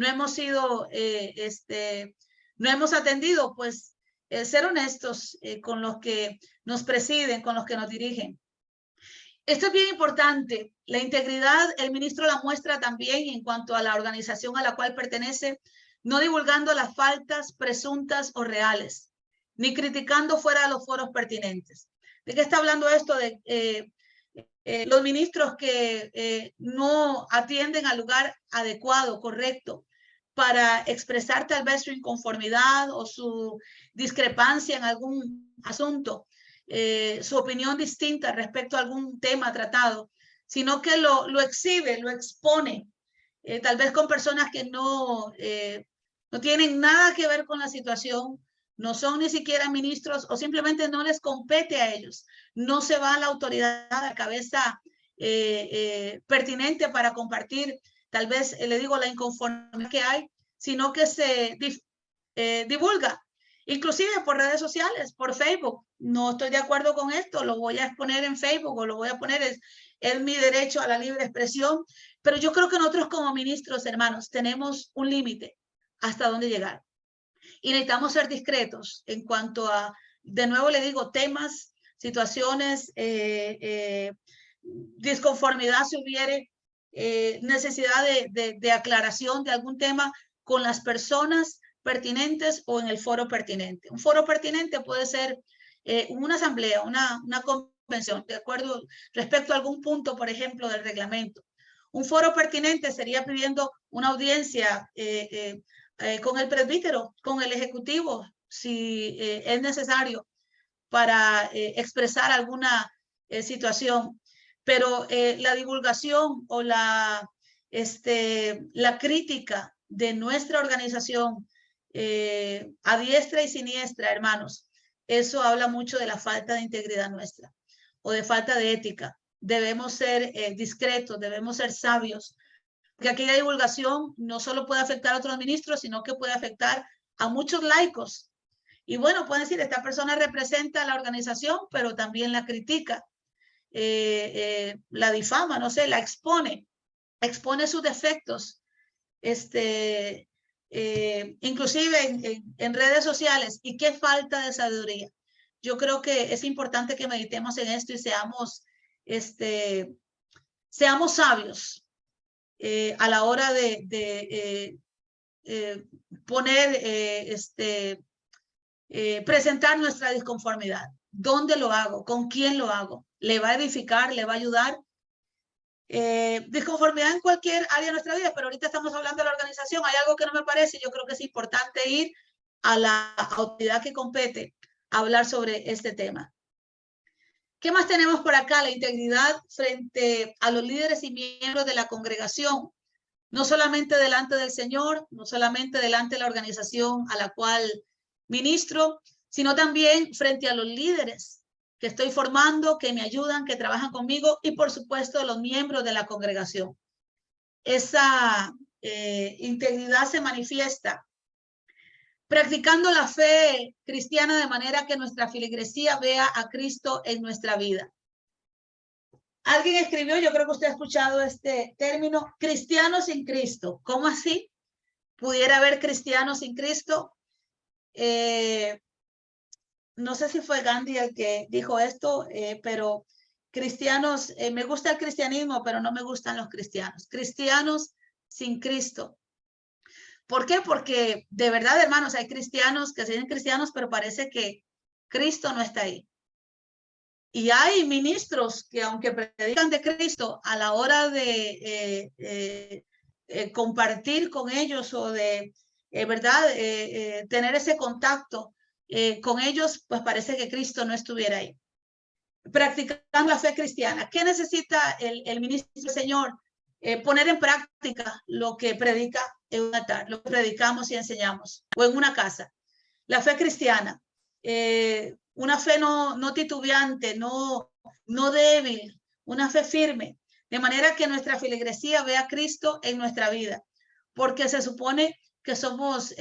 hemos sido, no hemos atendido, pues ser honestos con los que nos presiden, con los que nos dirigen. Esto es bien importante. La integridad, el ministro la muestra también en cuanto a la organización a la cual pertenece, no divulgando las faltas presuntas o reales, ni criticando fuera de los foros pertinentes. ¿De qué está hablando esto? De los ministros que no atienden al lugar adecuado, correcto, para expresar tal vez su inconformidad o su discrepancia en algún asunto, su opinión distinta respecto a algún tema tratado, sino que lo exhibe, lo expone, tal vez con personas que no tienen nada que ver con la situación, no son ni siquiera ministros o simplemente no les compete a ellos. No se va a la autoridad a la cabeza pertinente para compartir, tal vez, le digo, la inconformidad que hay, sino que se divulga, inclusive por redes sociales, por Facebook. No estoy de acuerdo con esto, lo voy a exponer en Facebook o lo voy a poner, es mi derecho a la libre expresión, pero yo creo que nosotros como ministros, hermanos, tenemos un límite hasta dónde llegar. Y necesitamos ser discretos en cuanto a, de nuevo le digo, temas, situaciones, disconformidad si hubiere, necesidad de aclaración de algún tema con las personas pertinentes o en el foro pertinente. Un foro pertinente puede ser una asamblea, una convención, de acuerdo respecto a algún punto, por ejemplo, del reglamento. Un foro pertinente sería pidiendo una audiencia con el presbítero, con el ejecutivo, si es necesario, para expresar alguna situación. Pero la divulgación o la crítica de nuestra organización a diestra y siniestra, hermanos, eso habla mucho de la falta de integridad nuestra o de falta de ética. Debemos ser discretos, debemos ser sabios, porque aquella divulgación no solo puede afectar a otros ministros, sino que puede afectar a muchos laicos. Y bueno, pueden decir, esta persona representa a la organización, pero también la critica, la difama, no sé, la expone sus defectos, inclusive en redes sociales. Y qué falta de sabiduría. Yo creo que es importante que meditemos en esto y seamos sabios a la hora de presentar nuestra disconformidad. ¿Dónde lo hago? ¿Con quién lo hago? ¿Le va a edificar? ¿Le va a ayudar? Disconformidad en cualquier área de nuestra vida, pero ahorita estamos hablando de la organización. Hay algo que no me parece. Yo creo que es importante ir a la autoridad que compete a hablar sobre este tema. ¿Qué más tenemos por acá? La integridad frente a los líderes y miembros de la congregación, no solamente delante del Señor, no solamente delante de la organización a la cual ministro, sino también frente a los líderes que estoy formando, que me ayudan, que trabajan conmigo, y por supuesto los miembros de la congregación. Esa integridad se manifiesta practicando la fe cristiana de manera que nuestra feligresía vea a Cristo en nuestra vida. Alguien escribió, yo creo que usted ha escuchado este término, cristiano sin Cristo. ¿Cómo así? ¿Pudiera haber cristianos sin Cristo? No sé si fue Gandhi el que dijo esto, pero cristianos, me gusta el cristianismo, pero no me gustan los cristianos. Cristianos sin Cristo. ¿Por qué? Porque de verdad, hermanos, hay cristianos que se dicen cristianos, pero parece que Cristo no está ahí. Y hay ministros que, aunque predican de Cristo, a la hora de compartir con ellos o de, ¿verdad?, tener ese contacto con ellos, pues parece que Cristo no estuviera ahí. Practicando la fe cristiana. ¿Qué necesita el ministro del Señor? Poner en práctica lo que predica en un altar, lo que predicamos y enseñamos, o en una casa. La fe cristiana. Una fe no titubeante, no débil, una fe firme, de manera que nuestra feligresía vea a Cristo en nuestra vida, porque se supone que somos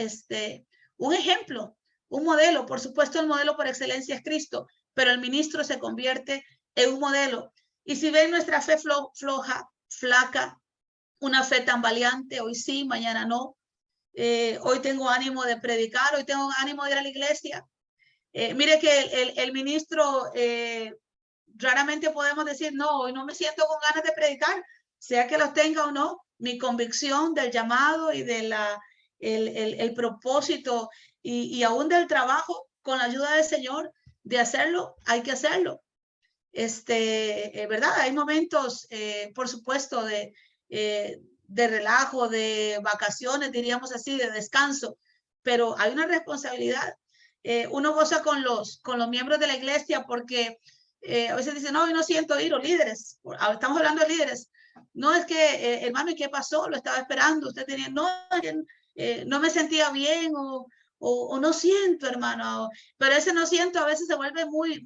un ejemplo, un modelo. Por supuesto, el modelo por excelencia es Cristo, pero el ministro se convierte en un modelo. Y si ven nuestra fe floja, flaca, una fe tambaleante, hoy sí, mañana no, hoy tengo ánimo de predicar, hoy tengo ánimo de ir a la iglesia. Mire que el ministro, raramente podemos decir, no, hoy no me siento con ganas de predicar, sea que los tenga o no. Mi convicción del llamado y de el propósito y aún del trabajo, con la ayuda del Señor, de hacerlo, hay que hacerlo. ¿Verdad? Hay momentos, por supuesto, de relajo, de vacaciones, diríamos así, de descanso, pero hay una responsabilidad. Uno goza con los miembros de la iglesia porque a veces dicen, no, hoy no siento ir, o líderes, estamos hablando de líderes. No es que, hermano, ¿y qué pasó? Lo estaba esperando. Usted tenía, no, no me sentía bien o no siento, hermano. Pero ese no siento a veces se vuelve muy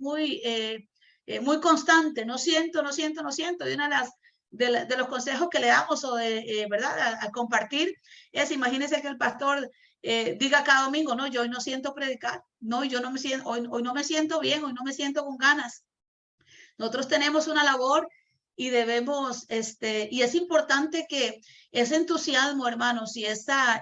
constante. No siento. Y una de los consejos que le damos o ¿verdad? A compartir es, imagínense que el pastor diga cada domingo, no, yo hoy no siento predicar. No, yo no me siento, hoy no me siento bien, hoy no me siento con ganas. Nosotros tenemos una labor y debemos, y es importante que ese entusiasmo, hermanos, y esa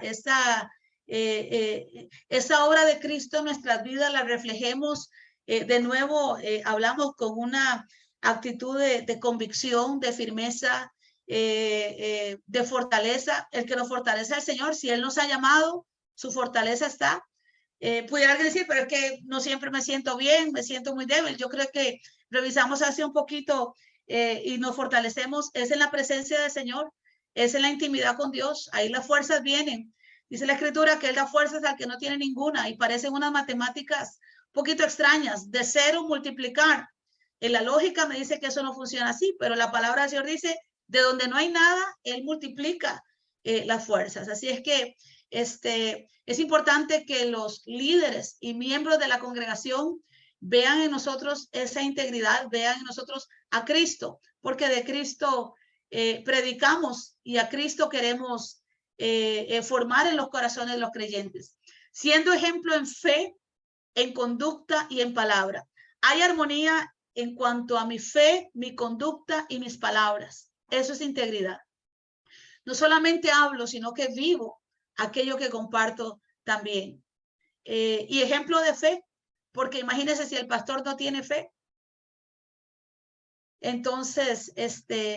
obra de Cristo en nuestras vidas la reflejemos. De nuevo, hablamos con una actitud de convicción, de firmeza, de fortaleza. El que nos fortalece al Señor, si Él nos ha llamado, su fortaleza está. Pudiera alguien decir, pero es que no siempre me siento bien, me siento muy débil. Yo creo que revisamos hace un poquito y nos fortalecemos, es en la presencia del Señor, es en la intimidad con Dios. Ahí las fuerzas vienen. Dice la Escritura que Él da fuerzas al que no tiene ninguna y parecen unas matemáticas un poquito extrañas, de cero multiplicar. En la lógica me dice que eso no funciona así, pero la palabra del Señor dice, de donde no hay nada, Él multiplica las fuerzas. Así es que es importante que los líderes y miembros de la congregación vean en nosotros esa integridad, vean en nosotros a Cristo, porque de Cristo predicamos y a Cristo queremos formar en los corazones de los creyentes, siendo ejemplo en fe, en conducta y en palabra. Hay armonía en cuanto a mi fe, mi conducta y mis palabras. Eso es integridad. No solamente hablo, sino que vivo aquello que comparto también. Y ejemplo de fe, porque imagínense si el pastor no tiene fe. Entonces,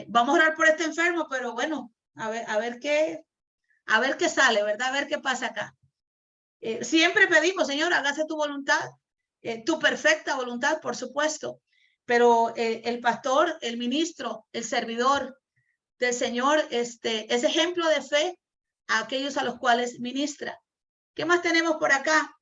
vamos a orar por este enfermo, pero bueno, a ver qué sale, ¿verdad? A ver qué pasa acá. Siempre pedimos, Señor, hágase tu voluntad, tu perfecta voluntad, por supuesto. Pero el pastor, el ministro, el servidor del Señor, es ejemplo de fe a aquellos a los cuales ministra. ¿Qué más tenemos por acá?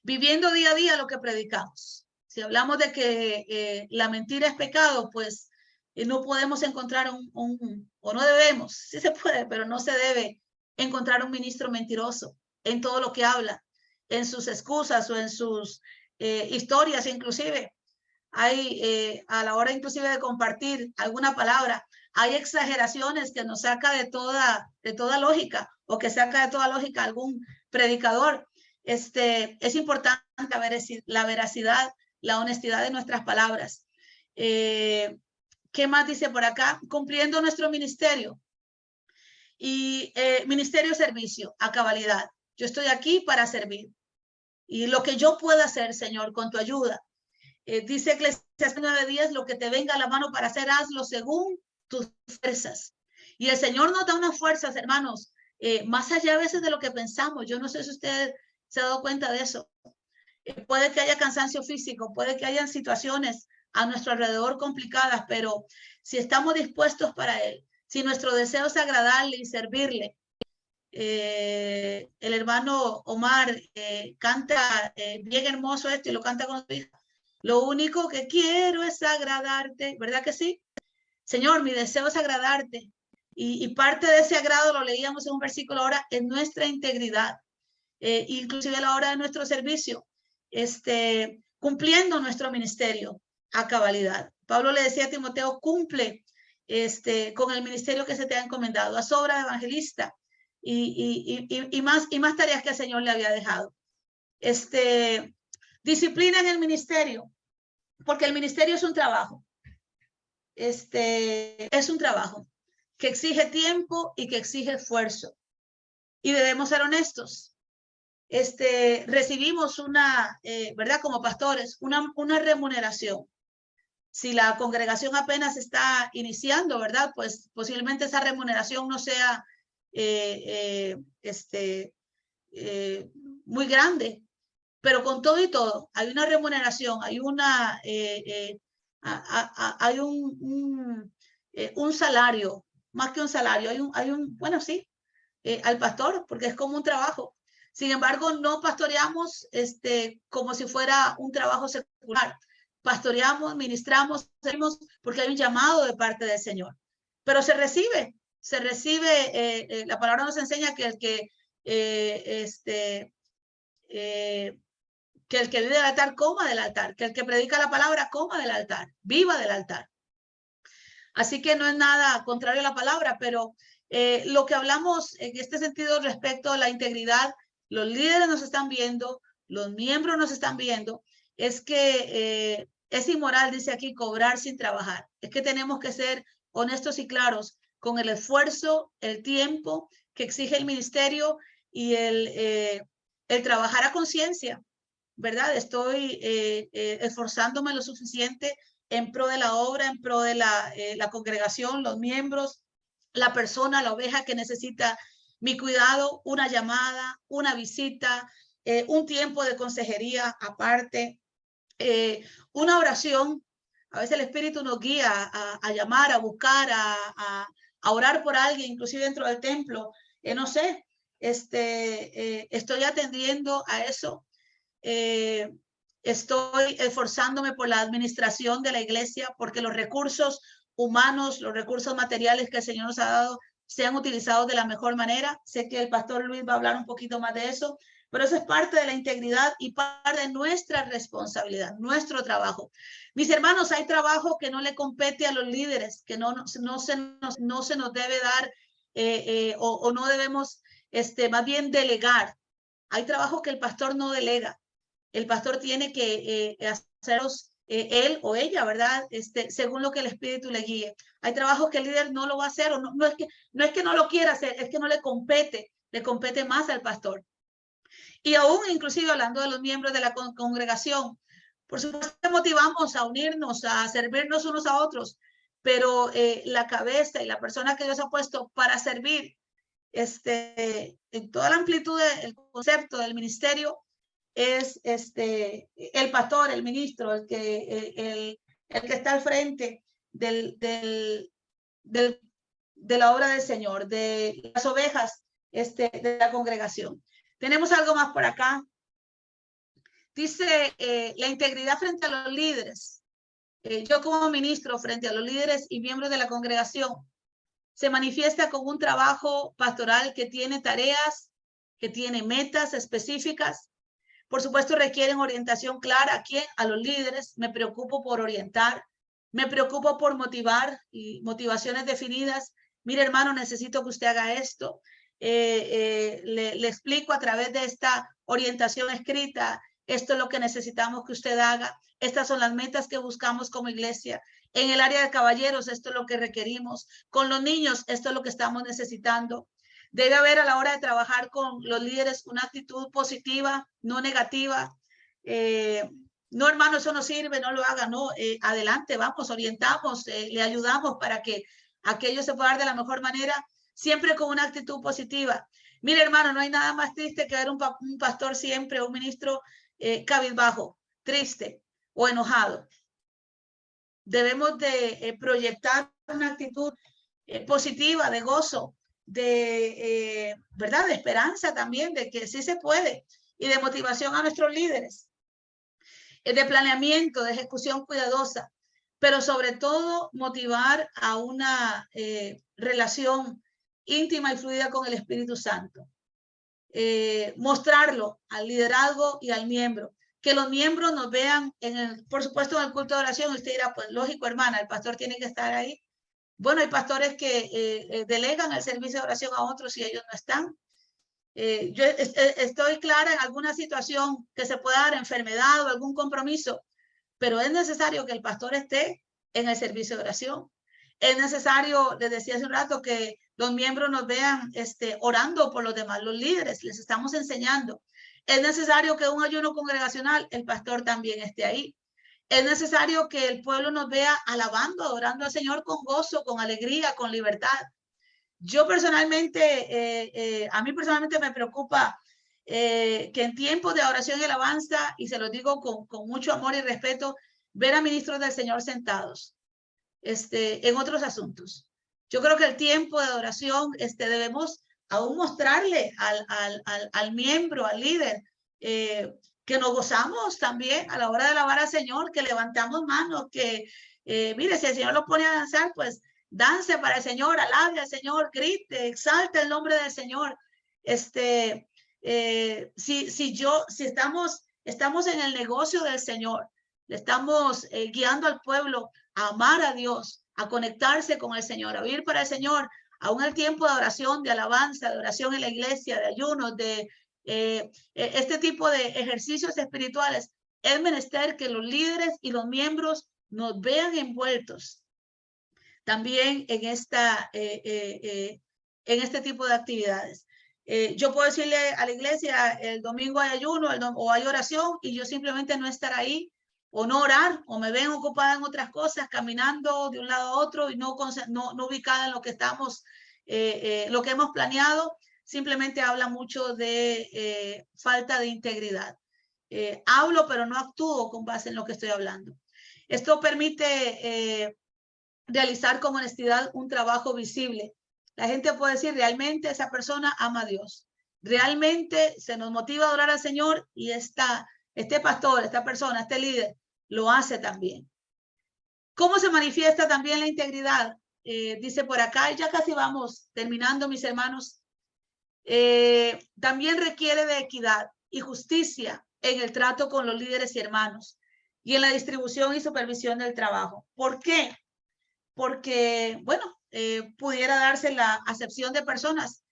Viviendo día a día lo que predicamos. Si hablamos de que la mentira es pecado, pues no podemos encontrar o no debemos, sí se puede, pero no se debe encontrar un ministro mentiroso en todo lo que habla, en sus excusas o en sus historias, inclusive. Hay, a la hora inclusive de compartir alguna palabra, hay exageraciones que nos saca de toda lógica o que saca de toda lógica algún predicador. Es importante la veracidad, la honestidad de nuestras palabras. ¿Qué más dice por acá? Cumpliendo nuestro ministerio. Y ministerio servicio a cabalidad. Yo estoy aquí para servir. Y lo que yo pueda hacer, Señor, con tu ayuda. Dice Eclesiastés 9:10, lo que te venga a la mano para hacer, hazlo según tus fuerzas. Y el Señor nos da unas fuerzas, hermanos, más allá a veces de lo que pensamos. Yo no sé si usted se ha dado cuenta de eso. Puede que haya cansancio físico, puede que haya situaciones a nuestro alrededor complicadas, pero si estamos dispuestos para Él, si nuestro deseo es agradarle y servirle, el hermano Omar canta bien hermoso esto y lo canta con su hija. Lo único que quiero es agradarte, ¿verdad que sí? Señor, mi deseo es agradarte. Y parte de ese agrado, lo leíamos en un versículo ahora, es nuestra integridad, inclusive a la hora de nuestro servicio, cumpliendo nuestro ministerio a cabalidad. Pablo le decía a Timoteo, cumple con el ministerio que se te ha encomendado, haz obra de evangelista y más tareas que el Señor le había dejado. Disciplina en el ministerio, porque el ministerio es un trabajo. Es un trabajo que exige tiempo y que exige esfuerzo. Y debemos ser honestos. Recibimos ¿verdad? Como pastores, una remuneración. Si la congregación apenas está iniciando, ¿verdad? Pues posiblemente esa remuneración no sea muy grande. Pero con todo y todo, hay una remuneración, hay hay un salario, más que un salario, bueno, sí, al pastor, porque es como un trabajo. Sin embargo, no pastoreamos como si fuera un trabajo secular. Pastoreamos, ministramos, servimos, porque hay un llamado de parte del Señor. Pero se recibe, la palabra nos enseña que el que vive del altar coma del altar, que el que predica la palabra coma del altar, viva del altar. Así que no es nada contrario a la palabra, pero lo que hablamos en este sentido respecto a la integridad, los líderes nos están viendo, los miembros nos están viendo, es que es inmoral, dice aquí, cobrar sin trabajar. Es que tenemos que ser honestos y claros con el esfuerzo, el tiempo que exige el ministerio y el trabajar a conciencia, ¿verdad? Estoy esforzándome lo suficiente en pro de la obra, en pro de la congregación, los miembros, la persona, la oveja que necesita mi cuidado, una llamada, una visita, un tiempo de consejería aparte, una oración. A veces el Espíritu nos guía a llamar, a buscar, a orar por alguien, inclusive dentro del templo. No sé, estoy atendiendo a eso. Estoy esforzándome por la administración de la iglesia, porque los recursos humanos, los recursos materiales que el Señor nos ha dado, sean utilizados de la mejor manera. Sé que el pastor Luis va a hablar un poquito más de eso, pero eso es parte de la integridad y parte de nuestra responsabilidad, nuestro trabajo. Mis hermanos, hay trabajo que no le compete a los líderes, que no se nos debe dar o no debemos más bien delegar. Hay trabajo que el pastor no delega. El pastor tiene que hacerlos él o ella, ¿verdad? Según lo que el Espíritu le guíe. Hay trabajos que el líder no lo va a hacer, o no es que no lo quiera hacer, es que no le compete más al pastor. Y aún inclusive hablando de los miembros de la congregación, por supuesto motivamos a unirnos, a servirnos unos a otros, pero la cabeza y la persona que Dios ha puesto para servir en toda la amplitud del concepto del ministerio es el pastor, el ministro, el que está al frente de la obra del Señor, de las ovejas de la congregación. Tenemos algo más por acá. Dice la integridad frente a los líderes. Yo como ministro frente a los líderes y miembros de la congregación se manifiesta con un trabajo pastoral que tiene tareas, que tiene metas específicas. Por supuesto, requieren orientación clara. ¿A quién? A los líderes. Me preocupo por orientar. Me preocupo por motivar y motivaciones definidas. Mire, hermano, necesito que usted haga esto. Le explico a través de esta orientación escrita. Esto es lo que necesitamos que usted haga. Estas son las metas que buscamos como iglesia. En el área de caballeros, esto es lo que requerimos. Con los niños, esto es lo que estamos necesitando. Debe haber a la hora de trabajar con los líderes una actitud positiva, no negativa. No, hermano, eso no sirve, no lo haga, no. Adelante, vamos, orientamos, le ayudamos para que aquello se pueda dar de la mejor manera, siempre con una actitud positiva. Mire, hermano, no hay nada más triste que ver un pastor siempre, un ministro cabizbajo, triste o enojado. Debemos de proyectar una actitud positiva, de gozo, ¿verdad? De esperanza también, de que sí se puede, y de motivación a nuestros líderes, de planeamiento, de ejecución cuidadosa, pero sobre todo motivar a una relación íntima y fluida con el Espíritu Santo. Mostrarlo al liderazgo y al miembro, que los miembros nos vean, por supuesto, en el culto de oración. Usted dirá, pues lógico, hermana, el pastor tiene que estar ahí. Bueno, hay pastores que delegan el servicio de oración a otros y ellos no están. Yo estoy clara en alguna situación que se pueda dar, enfermedad o algún compromiso, pero es necesario que el pastor esté en el servicio de oración. Es necesario, les decía hace un rato, que los miembros nos vean orando por los demás, los líderes, les estamos enseñando. Es necesario que un ayuno congregacional, el pastor también esté ahí. Es necesario que el pueblo nos vea alabando, adorando al Señor con gozo, con alegría, con libertad. Yo personalmente, a mí personalmente me preocupa que en tiempos de oración y alabanza, y se lo digo con mucho amor y respeto, ver a ministros del Señor sentados en otros asuntos. Yo creo que el tiempo de adoración debemos aún mostrarle al miembro, al líder, que nos gozamos también a la hora de alabar al Señor, que levantamos manos, que mire, si el Señor lo pone a danzar, pues dance para el Señor, alabe al Señor, grite, exalte el nombre del Señor. Si estamos en el negocio del Señor, le estamos guiando al pueblo a amar a Dios, a conectarse con el Señor, a vivir para el Señor, aún el tiempo de oración, de alabanza, de oración en la iglesia, de ayunos, de este tipo de ejercicios espirituales. Es menester que los líderes y los miembros nos vean envueltos también en este tipo de actividades. Yo puedo decirle a la iglesia, el domingo hay ayuno o hay oración, y yo simplemente no estar ahí, o no orar, o me ven ocupada en otras cosas, caminando de un lado a otro y no ubicada en lo que estamos, lo que hemos planeado. simplemente habla mucho de falta de integridad. Hablo, pero no actúo con base en lo que estoy hablando. Esto permite realizar con honestidad un trabajo visible. La gente puede decir, realmente esa persona ama a Dios. Realmente se nos motiva a adorar al Señor y este pastor, esta persona, este líder, lo hace también. ¿Cómo se manifiesta también la integridad? Dice por acá, ya casi vamos terminando, mis hermanos. También requiere de equidad y justicia en el trato con los líderes y hermanos y en la distribución y supervisión del trabajo. ¿Por qué? Porque, bueno, pudiera darse la acepción de personas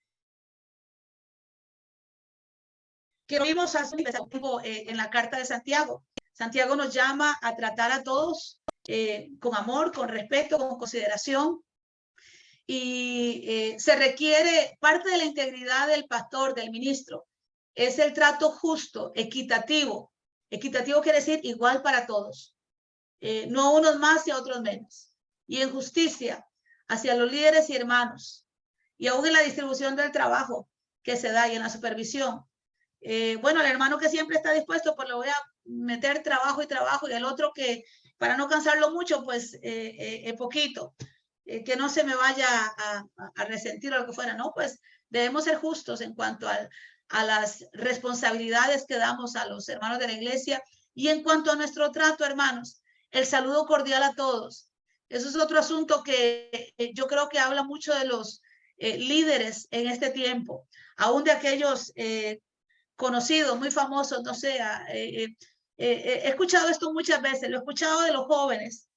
que vimos hace un tiempo en la carta de Santiago. Santiago nos llama a tratar a todos con amor, con respeto, con consideración. Y se requiere parte de la integridad del pastor, del ministro, es el trato justo, equitativo. Equitativo quiere decir igual para todos, no unos más y otros menos. Y en justicia hacia los líderes y hermanos, y aún en la distribución del trabajo que se da y en la supervisión. Bueno, el hermano que siempre está dispuesto, pues le voy a meter trabajo, y el otro que para no cansarlo mucho, pues poquito. Que no se me vaya a resentir o lo que fuera, no, pues debemos ser justos en cuanto a las responsabilidades que damos a los hermanos de la iglesia y en cuanto a nuestro trato, hermanos, el saludo cordial a todos. Eso es otro asunto que yo creo que habla mucho de los líderes en este tiempo, aún de aquellos conocidos, muy famosos, no sé, he escuchado esto muchas veces, lo he escuchado de los jóvenes,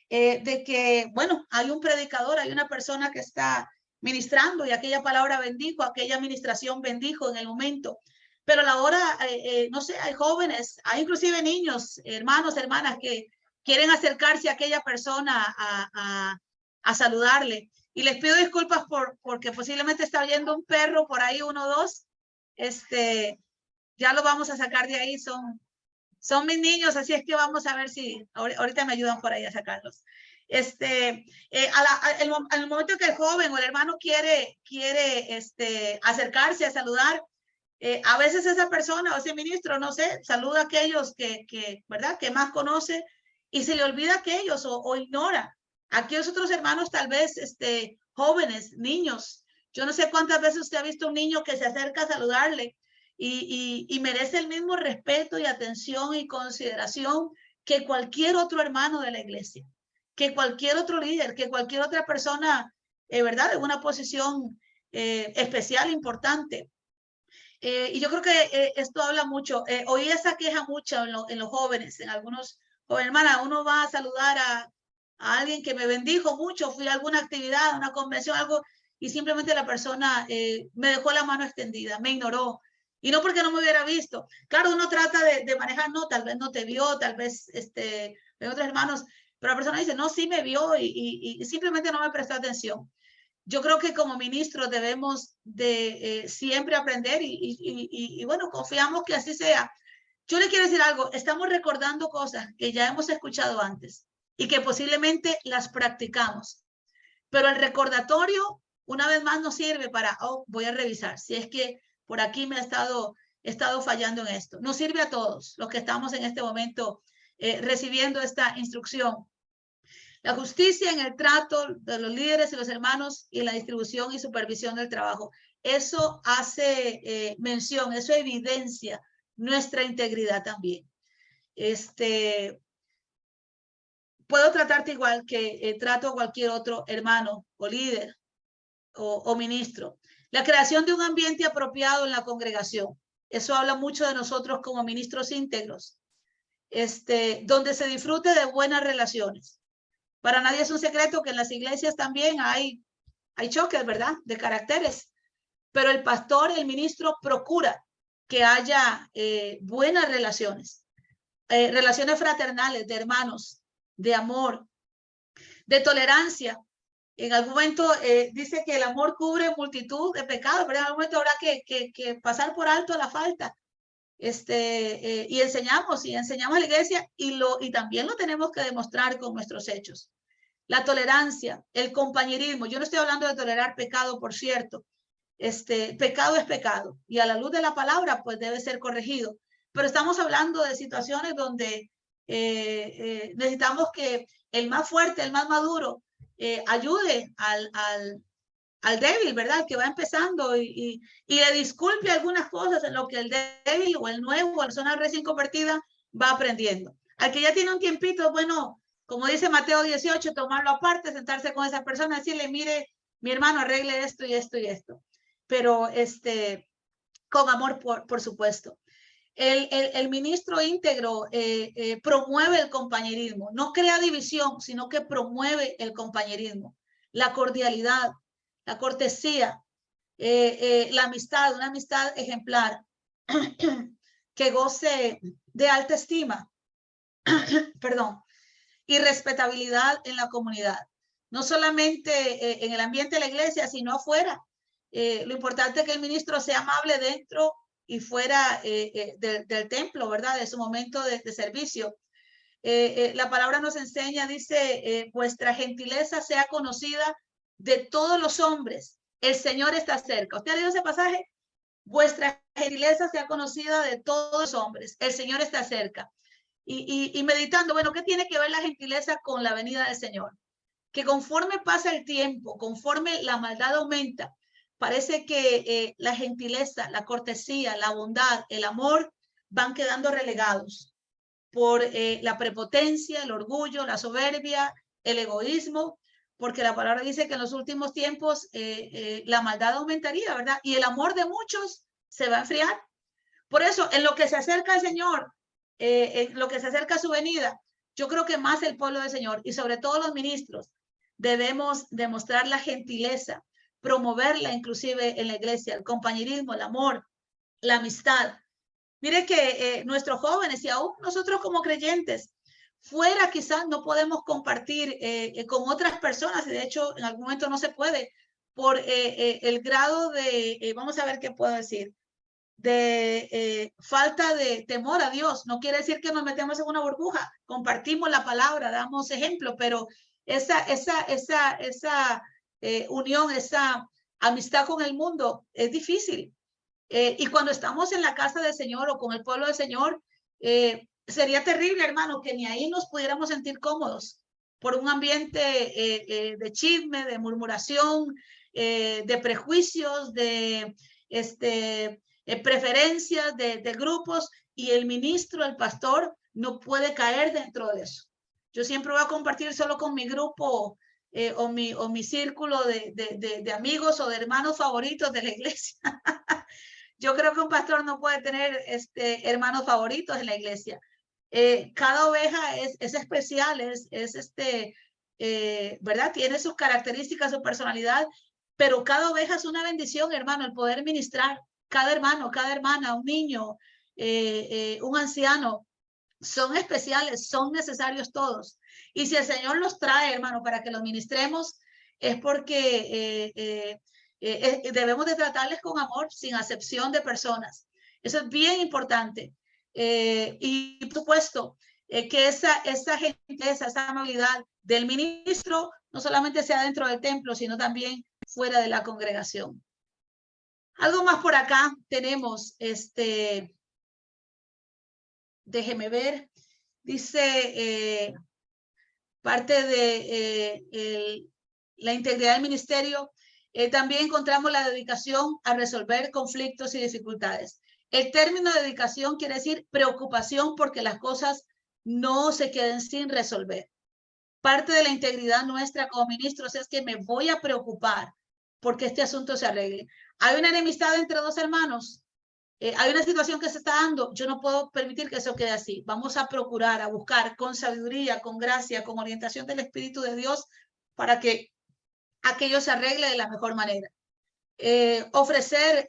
de que, bueno, hay un predicador, hay una persona que está ministrando y aquella palabra bendijo, aquella administración bendijo en el momento. Pero a la hora, no sé, hay jóvenes, hay inclusive niños, hermanos, hermanas que quieren acercarse a aquella persona a saludarle. Y les pido disculpas porque posiblemente está oyendo un perro por ahí, 1 o 2. Ya lo vamos a sacar de ahí, son mis niños, así es que vamos a ver si ahorita me ayudan por ahí a sacarlos. Al momento que el joven o el hermano quiere acercarse a saludar, a veces esa persona o ese ministro, no sé, saluda a aquellos ¿verdad? Que más conoce y se le olvida a aquellos o ignora a aquellos otros hermanos, tal vez jóvenes, niños. Yo no sé cuántas veces usted ha visto un niño que se acerca a saludarle y merece el mismo respeto y atención y consideración que cualquier otro hermano de la iglesia, que cualquier otro líder, que cualquier otra persona, ¿verdad? En una posición especial, importante. Y yo creo que esto habla mucho. Oí esa queja mucho en los jóvenes, en algunos jóvenes. Hermana, uno va a saludar a alguien que me bendijo mucho, fui a alguna actividad, una convención, algo, y simplemente la persona me dejó la mano extendida, me ignoró. Y no porque no me hubiera visto. Claro, uno trata de manejar, no, tal vez no te vio, tal vez otros hermanos, pero la persona dice, no, sí me vio y simplemente no me prestó atención. Yo creo que como ministros debemos de siempre aprender y bueno, confiamos que así sea. Yo le quiero decir algo, estamos recordando cosas que ya hemos escuchado antes y que posiblemente las practicamos, pero el recordatorio una vez más nos sirve para, voy a revisar si es que por aquí me he estado fallando en esto. Nos sirve a todos los que estamos en este momento recibiendo esta instrucción. La justicia en el trato de los líderes y los hermanos y en la distribución y supervisión del trabajo. Eso hace mención, eso evidencia nuestra integridad también. Puedo tratarte igual que trato a cualquier otro hermano o líder o ministro. La creación de un ambiente apropiado en la congregación. Eso habla mucho de nosotros como ministros íntegros. Donde se disfrute de buenas relaciones. Para nadie es un secreto que en las iglesias también hay choques, ¿verdad? De caracteres. Pero el pastor, el ministro, procura que haya buenas relaciones. Relaciones fraternales, de hermanos, de amor, de tolerancia. En algún momento dice que el amor cubre multitud de pecados, pero en algún momento habrá que pasar por alto la falta. Y enseñamos a la iglesia y también lo tenemos que demostrar con nuestros hechos. La tolerancia, el compañerismo. Yo no estoy hablando de tolerar pecado, por cierto, pecado es pecado y a la luz de la palabra pues debe ser corregido. Pero estamos hablando de situaciones donde necesitamos que el más fuerte, el más maduro, ayude al débil, ¿verdad? Que va empezando y le disculpe algunas cosas en lo que el débil o el nuevo o la persona recién convertida va aprendiendo. Al que ya tiene un tiempito, bueno, como dice Mateo 18, tomarlo aparte, sentarse con esa persona, decirle, mire, mi hermano, arregle esto y esto y esto. Pero con amor, por supuesto. El ministro íntegro promueve el compañerismo, no crea división, sino que promueve el compañerismo, la cordialidad, la cortesía, la amistad, una amistad ejemplar que goce de alta estima, perdón, y respetabilidad en la comunidad. No solamente en el ambiente de la iglesia, sino afuera. Lo importante es que el ministro sea amable dentro y fuera del templo, ¿verdad? De su momento de servicio. La palabra nos enseña, dice, vuestra gentileza sea conocida de todos los hombres. El Señor está cerca. ¿Usted ha leído ese pasaje? Vuestra gentileza sea conocida de todos los hombres. El Señor está cerca. Y meditando, bueno, ¿qué tiene que ver la gentileza con la venida del Señor? Que conforme pasa el tiempo, conforme la maldad aumenta, parece que la gentileza, la cortesía, la bondad, el amor van quedando relegados por la prepotencia, el orgullo, la soberbia, el egoísmo, porque la palabra dice que en los últimos tiempos la maldad aumentaría, ¿verdad? Y el amor de muchos se va a enfriar. Por eso, en lo que se acerca al Señor, en lo que se acerca a su venida, yo creo que más el pueblo del Señor y sobre todo los ministros debemos demostrar la gentileza, promoverla inclusive en la iglesia, el compañerismo, el amor, la amistad. Mire que nuestros jóvenes y aún nosotros como creyentes, fuera quizás no podemos compartir con otras personas, y de hecho en algún momento no se puede, por el grado de, vamos a ver qué puedo decir, de falta de temor a Dios. No quiere decir que nos metemos en una burbuja, compartimos la palabra, damos ejemplo, pero esa unión, esa amistad con el mundo es difícil. Y cuando estamos en la casa del Señor o con el pueblo del Señor, sería terrible, hermano, que ni ahí nos pudiéramos sentir cómodos por un ambiente de chisme, de murmuración, de prejuicios, de preferencias de grupos, y el ministro, el pastor, no puede caer dentro de eso. Yo siempre voy a compartir solo con mi grupo o mi círculo de amigos o de hermanos favoritos de la iglesia. Yo creo que un pastor no puede tener hermanos favoritos en la iglesia. Cada oveja es especial, ¿verdad? Tiene sus características, su personalidad, pero cada oveja es una bendición, hermano, el poder ministrar. Cada hermano, cada hermana, un niño, un anciano, son especiales, son necesarios todos. Y si el Señor los trae, hermano, para que los ministremos, es porque debemos de tratarles con amor, sin acepción de personas. Eso es bien importante. Y por supuesto, que esa gentileza, esa amabilidad del ministro no solamente sea dentro del templo, sino también fuera de la congregación. Algo más por acá tenemos, déjeme ver, dice parte de la integridad del ministerio. También encontramos la dedicación a resolver conflictos y dificultades. El término dedicación quiere decir preocupación porque las cosas no se queden sin resolver. Parte de la integridad nuestra como ministros es que me voy a preocupar porque este asunto se arregle. Hay una enemistad entre dos hermanos, hay una situación que se está dando, yo no puedo permitir que eso quede así. Vamos a procurar, a buscar con sabiduría, con gracia, con orientación del Espíritu de Dios para que aquello se arregle de la mejor manera. Ofrecer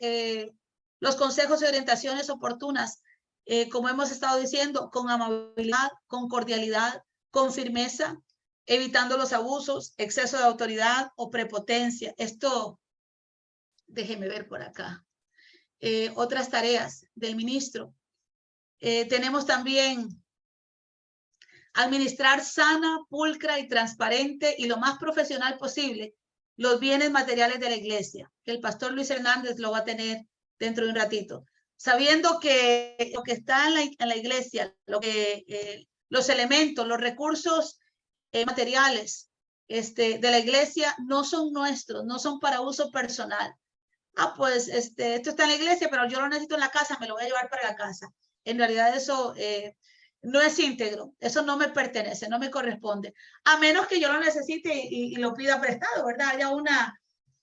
los consejos y orientaciones oportunas, como hemos estado diciendo, con amabilidad, con cordialidad, con firmeza, evitando los abusos, exceso de autoridad o prepotencia. Esto, déjeme ver por acá. Otras tareas del ministro. Tenemos también administrar sana, pulcra y transparente y lo más profesional posible los bienes materiales de la iglesia, que el pastor Luis Hernández lo va a tener dentro de un ratito. Sabiendo que lo que está en la iglesia, los elementos, los recursos materiales de la iglesia no son nuestros, no son para uso personal. Ah, pues esto está en la iglesia, pero yo lo necesito en la casa, me lo voy a llevar para la casa. En realidad eso no es íntegro, eso no me pertenece, no me corresponde, a menos que yo lo necesite y lo pida prestado, ¿verdad?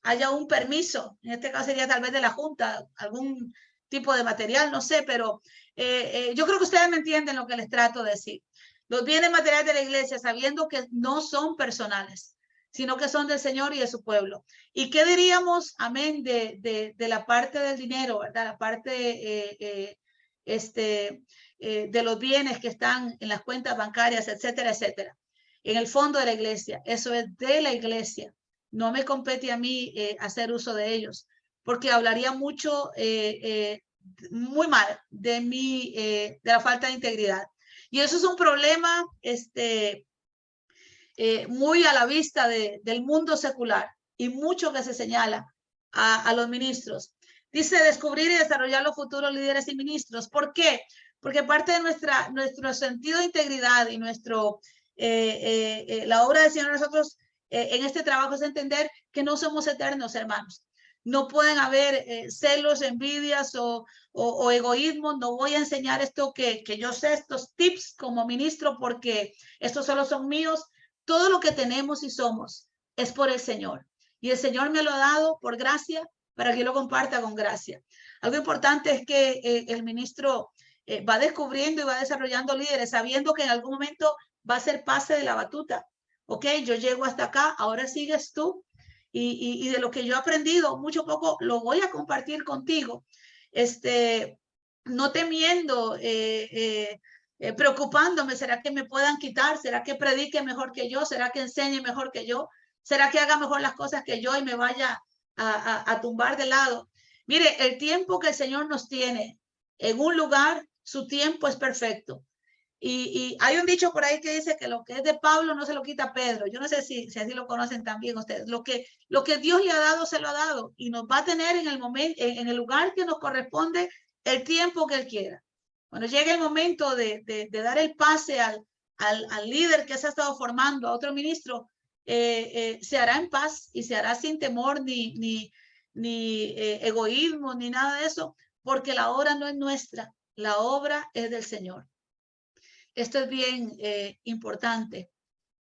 Haya un permiso, en este caso sería tal vez de la Junta, algún tipo de material, no sé, pero yo creo que ustedes me entienden lo que les trato de decir. Los bienes materiales de la iglesia, sabiendo que no son personales, sino que son del Señor y de su pueblo. ¿Y qué diríamos, amén, de la parte del dinero, ¿verdad? La parte de los bienes que están en las cuentas bancarias, etcétera, etcétera. En el fondo de la iglesia, eso es de la iglesia. No me compete a mí hacer uso de ellos, porque hablaría mucho, muy mal de la falta de integridad. Y eso es un problema muy a la vista del mundo secular y mucho que se señala a los ministros. Dice descubrir y desarrollar los futuros líderes y ministros. ¿Por qué? Porque parte de nuestro sentido de integridad y la obra del Señor nosotros en este trabajo es entender que no somos eternos, hermanos. No pueden haber celos, envidias o egoísmo. No voy a enseñar esto que yo sé, estos tips como ministro, porque estos solo son míos. Todo lo que tenemos y somos es por el Señor. Y el Señor me lo ha dado por gracia para que yo lo comparta con gracia. Algo importante es que el ministro va descubriendo y va desarrollando líderes, sabiendo que en algún momento va a ser pase de la batuta. Ok, yo llego hasta acá, ahora sigues tú. Y de lo que yo he aprendido, mucho poco, lo voy a compartir contigo. No temiendo, preocupándome, ¿será que me puedan quitar? ¿Será que predique mejor que yo? ¿Será que enseñe mejor que yo? ¿Será que haga mejor las cosas que yo y me vaya a tumbar de lado? Mire, el tiempo que el Señor nos tiene en un lugar, su tiempo es perfecto. Y hay un dicho por ahí que dice que lo que es de Pablo no se lo quita Pedro. Yo no sé si así lo conocen también ustedes. Lo que Dios le ha dado, se lo ha dado. Y nos va a tener en el momento, en el lugar que nos corresponde, el tiempo que Él quiera. Cuando llegue el momento de dar el pase al líder que se ha estado formando, a otro ministro, se hará en paz y se hará sin temor ni egoísmo, ni nada de eso, porque la obra no es nuestra, la obra es del Señor. Esto es bien importante.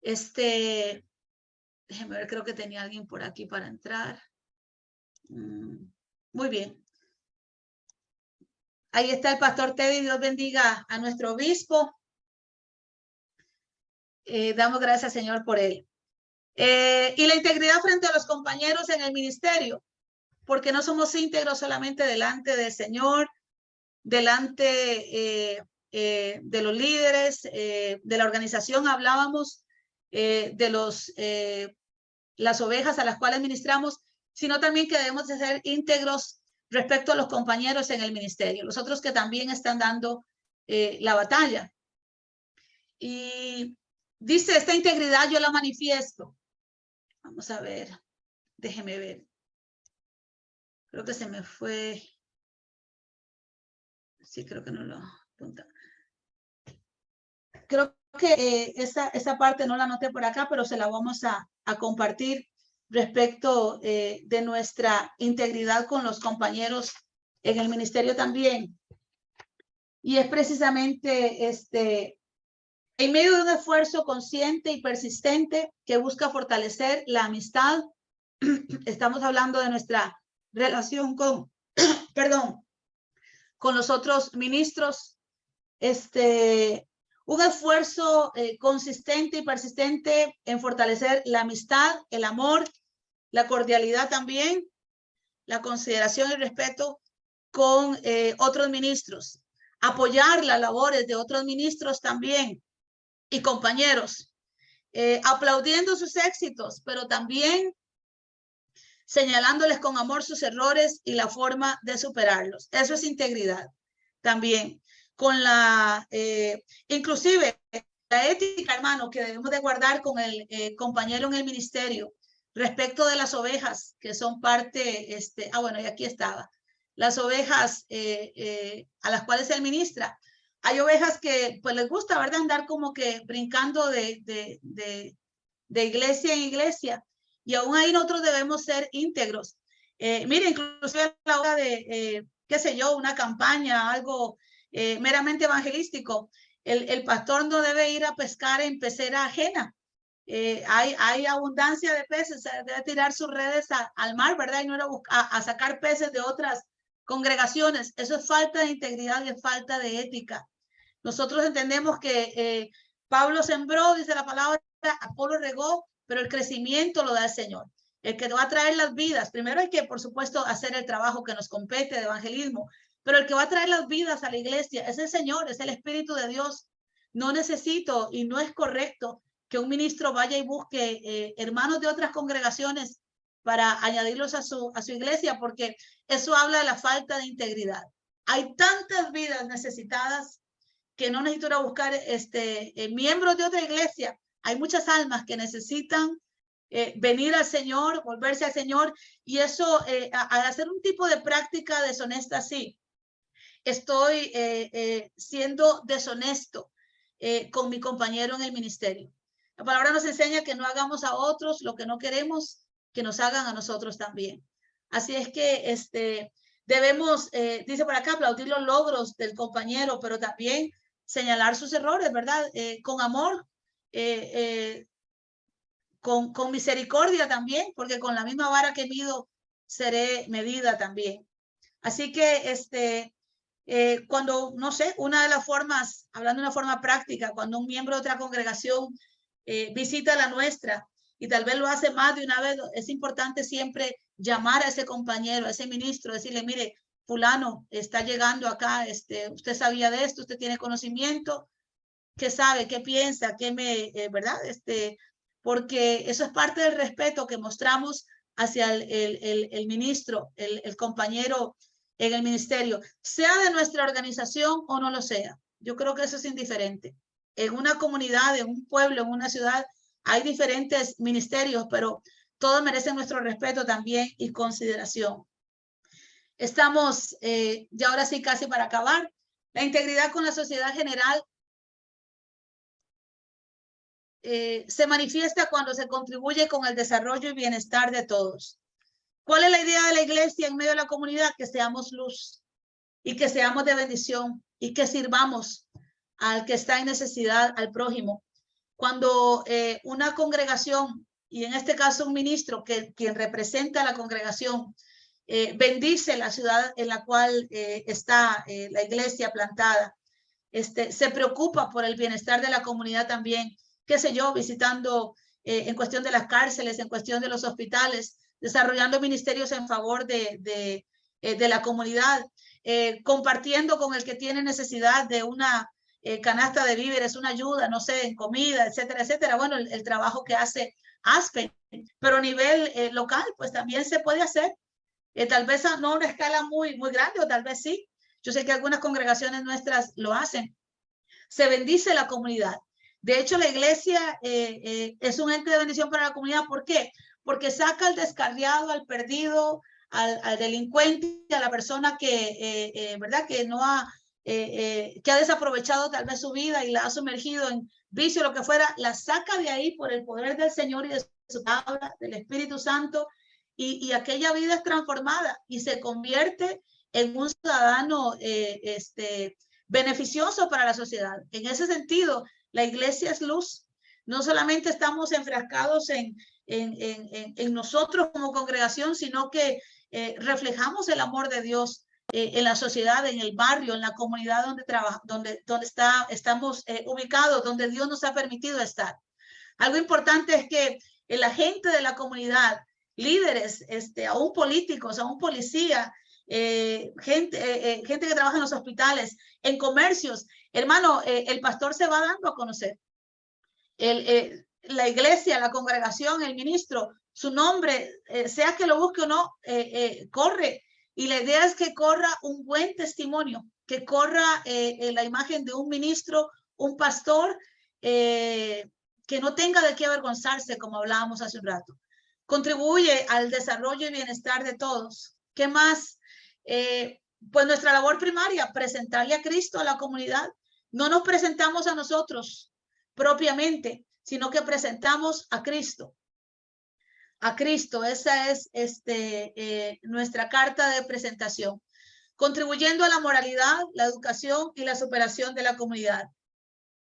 Déjeme ver, creo que tenía alguien por aquí para entrar. Muy bien. Ahí está el pastor Teddy. Dios bendiga a nuestro obispo. Damos gracias, Señor, por él. Y la integridad frente a los compañeros en el ministerio, porque no somos íntegros solamente delante del Señor, delante de los líderes, de la organización. Hablábamos de las ovejas a las cuales ministramos, sino también que debemos de ser íntegros respecto a los compañeros en el ministerio, los otros que también están dando la batalla. Y dice, esta integridad yo la manifiesto. Vamos a ver, déjeme ver. Creo que se me fue. Sí, creo que no lo apunta. Creo que esa parte no la anoté por acá, pero se la vamos a compartir respecto de nuestra integridad con los compañeros en el ministerio también. Y es precisamente en medio de un esfuerzo consciente y persistente que busca fortalecer la amistad. Estamos hablando de nuestra relación con, perdón, con los otros ministros. Un esfuerzo consistente y persistente en fortalecer la amistad, el amor, la cordialidad también, la consideración y respeto con otros ministros, apoyar las labores de otros ministros también y compañeros, aplaudiendo sus éxitos, pero también señalándoles con amor sus errores y la forma de superarlos. Eso es integridad también. Con inclusive la ética, hermano, que debemos de guardar con el compañero en el ministerio. respecto de las ovejas que son parte, bueno, y aquí estaba, las ovejas a las cuales él ministra. Hay ovejas que pues les gusta, ¿verdad? Andar como que brincando de iglesia en iglesia, y aún ahí nosotros debemos ser íntegros. Mire, inclusive a la hora de, qué sé yo, una campaña, algo meramente evangelístico, el pastor no debe ir a pescar en pecera ajena. Hay abundancia de peces, debe tirar sus redes al mar, ¿verdad? Y no ir a sacar peces de otras congregaciones. Eso es falta de integridad y es falta de ética. Nosotros entendemos que Pablo sembró, dice la palabra, Apolo regó, pero el crecimiento lo da el Señor. El que va a traer las vidas, primero hay que, por supuesto, hacer el trabajo que nos compete de evangelismo, pero el que va a traer las vidas a la iglesia es el Señor, es el Espíritu de Dios. No necesito y no es correcto que un ministro vaya y busque hermanos de otras congregaciones para añadirlos a su iglesia, porque eso habla de la falta de integridad. Hay tantas vidas necesitadas que no necesito ir a buscar miembros de otra iglesia. Hay muchas almas que necesitan venir al Señor, volverse al Señor, y eso, al hacer un tipo de práctica deshonesta así, estoy siendo deshonesto con mi compañero en el ministerio. La palabra nos enseña que no hagamos a otros lo que no queremos que nos hagan a nosotros también. Así es que debemos, dice por acá, aplaudir los logros del compañero, pero también señalar sus errores, ¿verdad? Con amor, con misericordia también, porque con la misma vara que mido, seré medida también. Así que cuando, no sé, una de las formas, hablando de una forma práctica, cuando un miembro de otra congregación visita la nuestra y tal vez lo hace más de una vez, es importante siempre llamar a ese compañero, a ese ministro, decirle, mire, fulano está llegando acá, usted sabía de esto, usted tiene conocimiento, ¿qué sabe? ¿Qué piensa? ¿Qué verdad? Porque eso es parte del respeto que mostramos hacia el ministro, el compañero en el ministerio, sea de nuestra organización o no lo sea. Yo creo que eso es indiferente. En una comunidad, en un pueblo, en una ciudad, hay diferentes ministerios, pero todos merecen nuestro respeto también y consideración. Estamos ya ahora sí casi para acabar. La integridad con la sociedad general se manifiesta cuando se contribuye con el desarrollo y bienestar de todos. ¿Cuál es la idea de la iglesia en medio de la comunidad? Que seamos luz y que seamos de bendición y que sirvamos al que está en necesidad, al prójimo. Cuando una congregación, y en este caso un ministro, quien representa a la congregación, bendice la ciudad en la cual está la iglesia plantada, se preocupa por el bienestar de la comunidad también, qué sé yo, visitando en cuestión de las cárceles, en cuestión de los hospitales, desarrollando ministerios en favor de la comunidad, compartiendo con el que tiene necesidad de una canasta de víveres, una ayuda, no sé, en comida, etcétera, etcétera. Bueno, el trabajo que hace Aspen, pero a nivel local, pues también se puede hacer. Tal vez no a una escala muy grande, o tal vez sí. Yo sé que algunas congregaciones nuestras lo hacen. Se bendice la comunidad. De hecho, la iglesia es un ente de bendición para la comunidad. ¿Por qué? Porque saca al descarriado, al perdido, al delincuente, a la persona que, ¿verdad? Que no ha, que ha desaprovechado tal vez su vida y la ha sumergido en vicio, lo que fuera, la saca de ahí por el poder del Señor y de su palabra, del Espíritu Santo, y aquella vida es transformada y se convierte en un ciudadano beneficioso para la sociedad. En ese sentido, la iglesia es luz. No solamente estamos enfrascados en nosotros como congregación, sino que reflejamos el amor de Dios en la sociedad, en el barrio, en la comunidad donde estamos ubicados, donde Dios nos ha permitido estar. Algo importante es que la gente de la comunidad, líderes, aún políticos, aún policía, gente que trabaja en los hospitales, en comercios, hermano, el pastor se va dando a conocer. La iglesia, la congregación, el ministro, su nombre, sea que lo busque o no, corre. Y la idea es que corra un buen testimonio, que corra la imagen de un ministro, un pastor, que no tenga de qué avergonzarse, como hablábamos hace un rato. contribuye al desarrollo y bienestar de todos. ¿Qué más? Pues nuestra labor primaria, presentarle a Cristo a la comunidad. No nos presentamos a nosotros propiamente, sino que presentamos a Cristo. A Cristo, esa es nuestra carta de presentación, contribuyendo a la moralidad, la educación y la superación de la comunidad.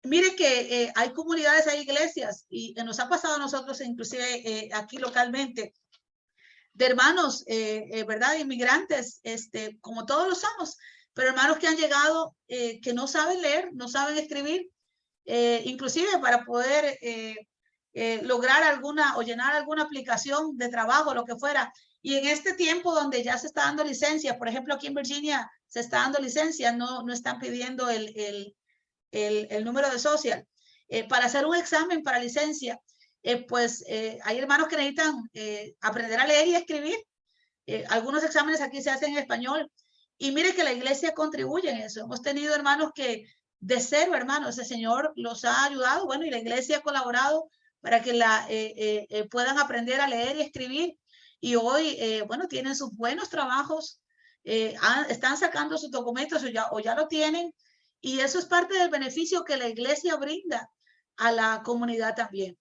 Mire que hay comunidades, hay iglesias, y nos ha pasado a nosotros, inclusive aquí localmente, de hermanos, ¿verdad? Inmigrantes, como todos lo somos, pero hermanos que han llegado, que no saben leer, no saben escribir, inclusive para poder lograr alguna o llenar alguna aplicación de trabajo, lo que fuera. Y en este tiempo donde ya se está dando licencia, por ejemplo, aquí en Virginia se está dando licencia, no están pidiendo el número de social. Para hacer un examen para licencia, pues hay hermanos que necesitan aprender a leer y escribir. Algunos exámenes aquí se hacen en español. Y mire que la iglesia contribuye en eso. Hemos tenido hermanos que de cero, hermanos, el Señor los ha ayudado. Bueno, y la iglesia ha colaborado para que puedan aprender a leer y escribir. Y hoy, bueno, tienen sus buenos trabajos, están sacando sus documentos o ya lo tienen. Y eso es parte del beneficio que la iglesia brinda a la comunidad también.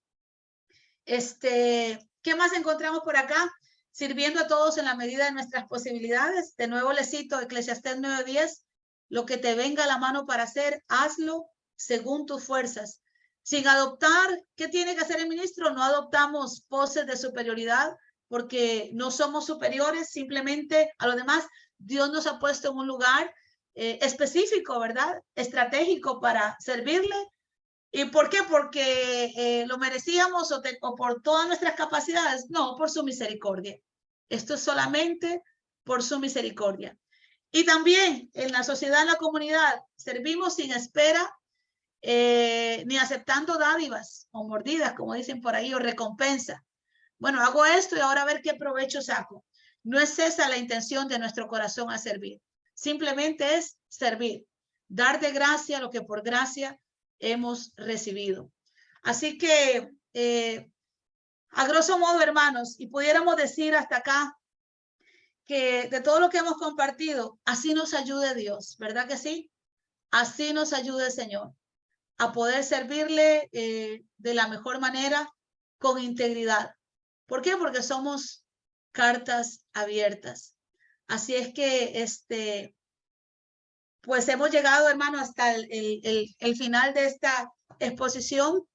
¿Qué más encontramos por acá? Sirviendo a todos en la medida de nuestras posibilidades. De nuevo les cito Eclesiastés 9:10. Lo que te venga a la mano para hacer, hazlo según tus fuerzas. Sin adoptar, ¿qué tiene que hacer el ministro? No adoptamos poses de superioridad porque no somos superiores simplemente a los demás. Dios nos ha puesto en un lugar específico, ¿verdad? Estratégico para servirle. ¿Y por qué? Porque lo merecíamos o por todas nuestras capacidades. No, por su misericordia. Esto es solamente por su misericordia. Y también en la sociedad, en la comunidad, servimos sin espera ni aceptando dádivas o mordidas, como dicen por ahí, o recompensa. Bueno, hago esto y ahora a ver qué provecho saco. No es esa la intención de nuestro corazón a servir. Simplemente es servir, dar de gracia lo que por gracia hemos recibido. Así que, a grosso modo, hermanos, y pudiéramos decir hasta acá que de todo lo que hemos compartido, así nos ayude Dios, ¿verdad que sí? Así nos ayude el Señor a poder servirle de la mejor manera, con integridad. ¿Por qué? Porque somos cartas abiertas. Así es que pues hemos llegado, hermano, hasta el final de esta exposición.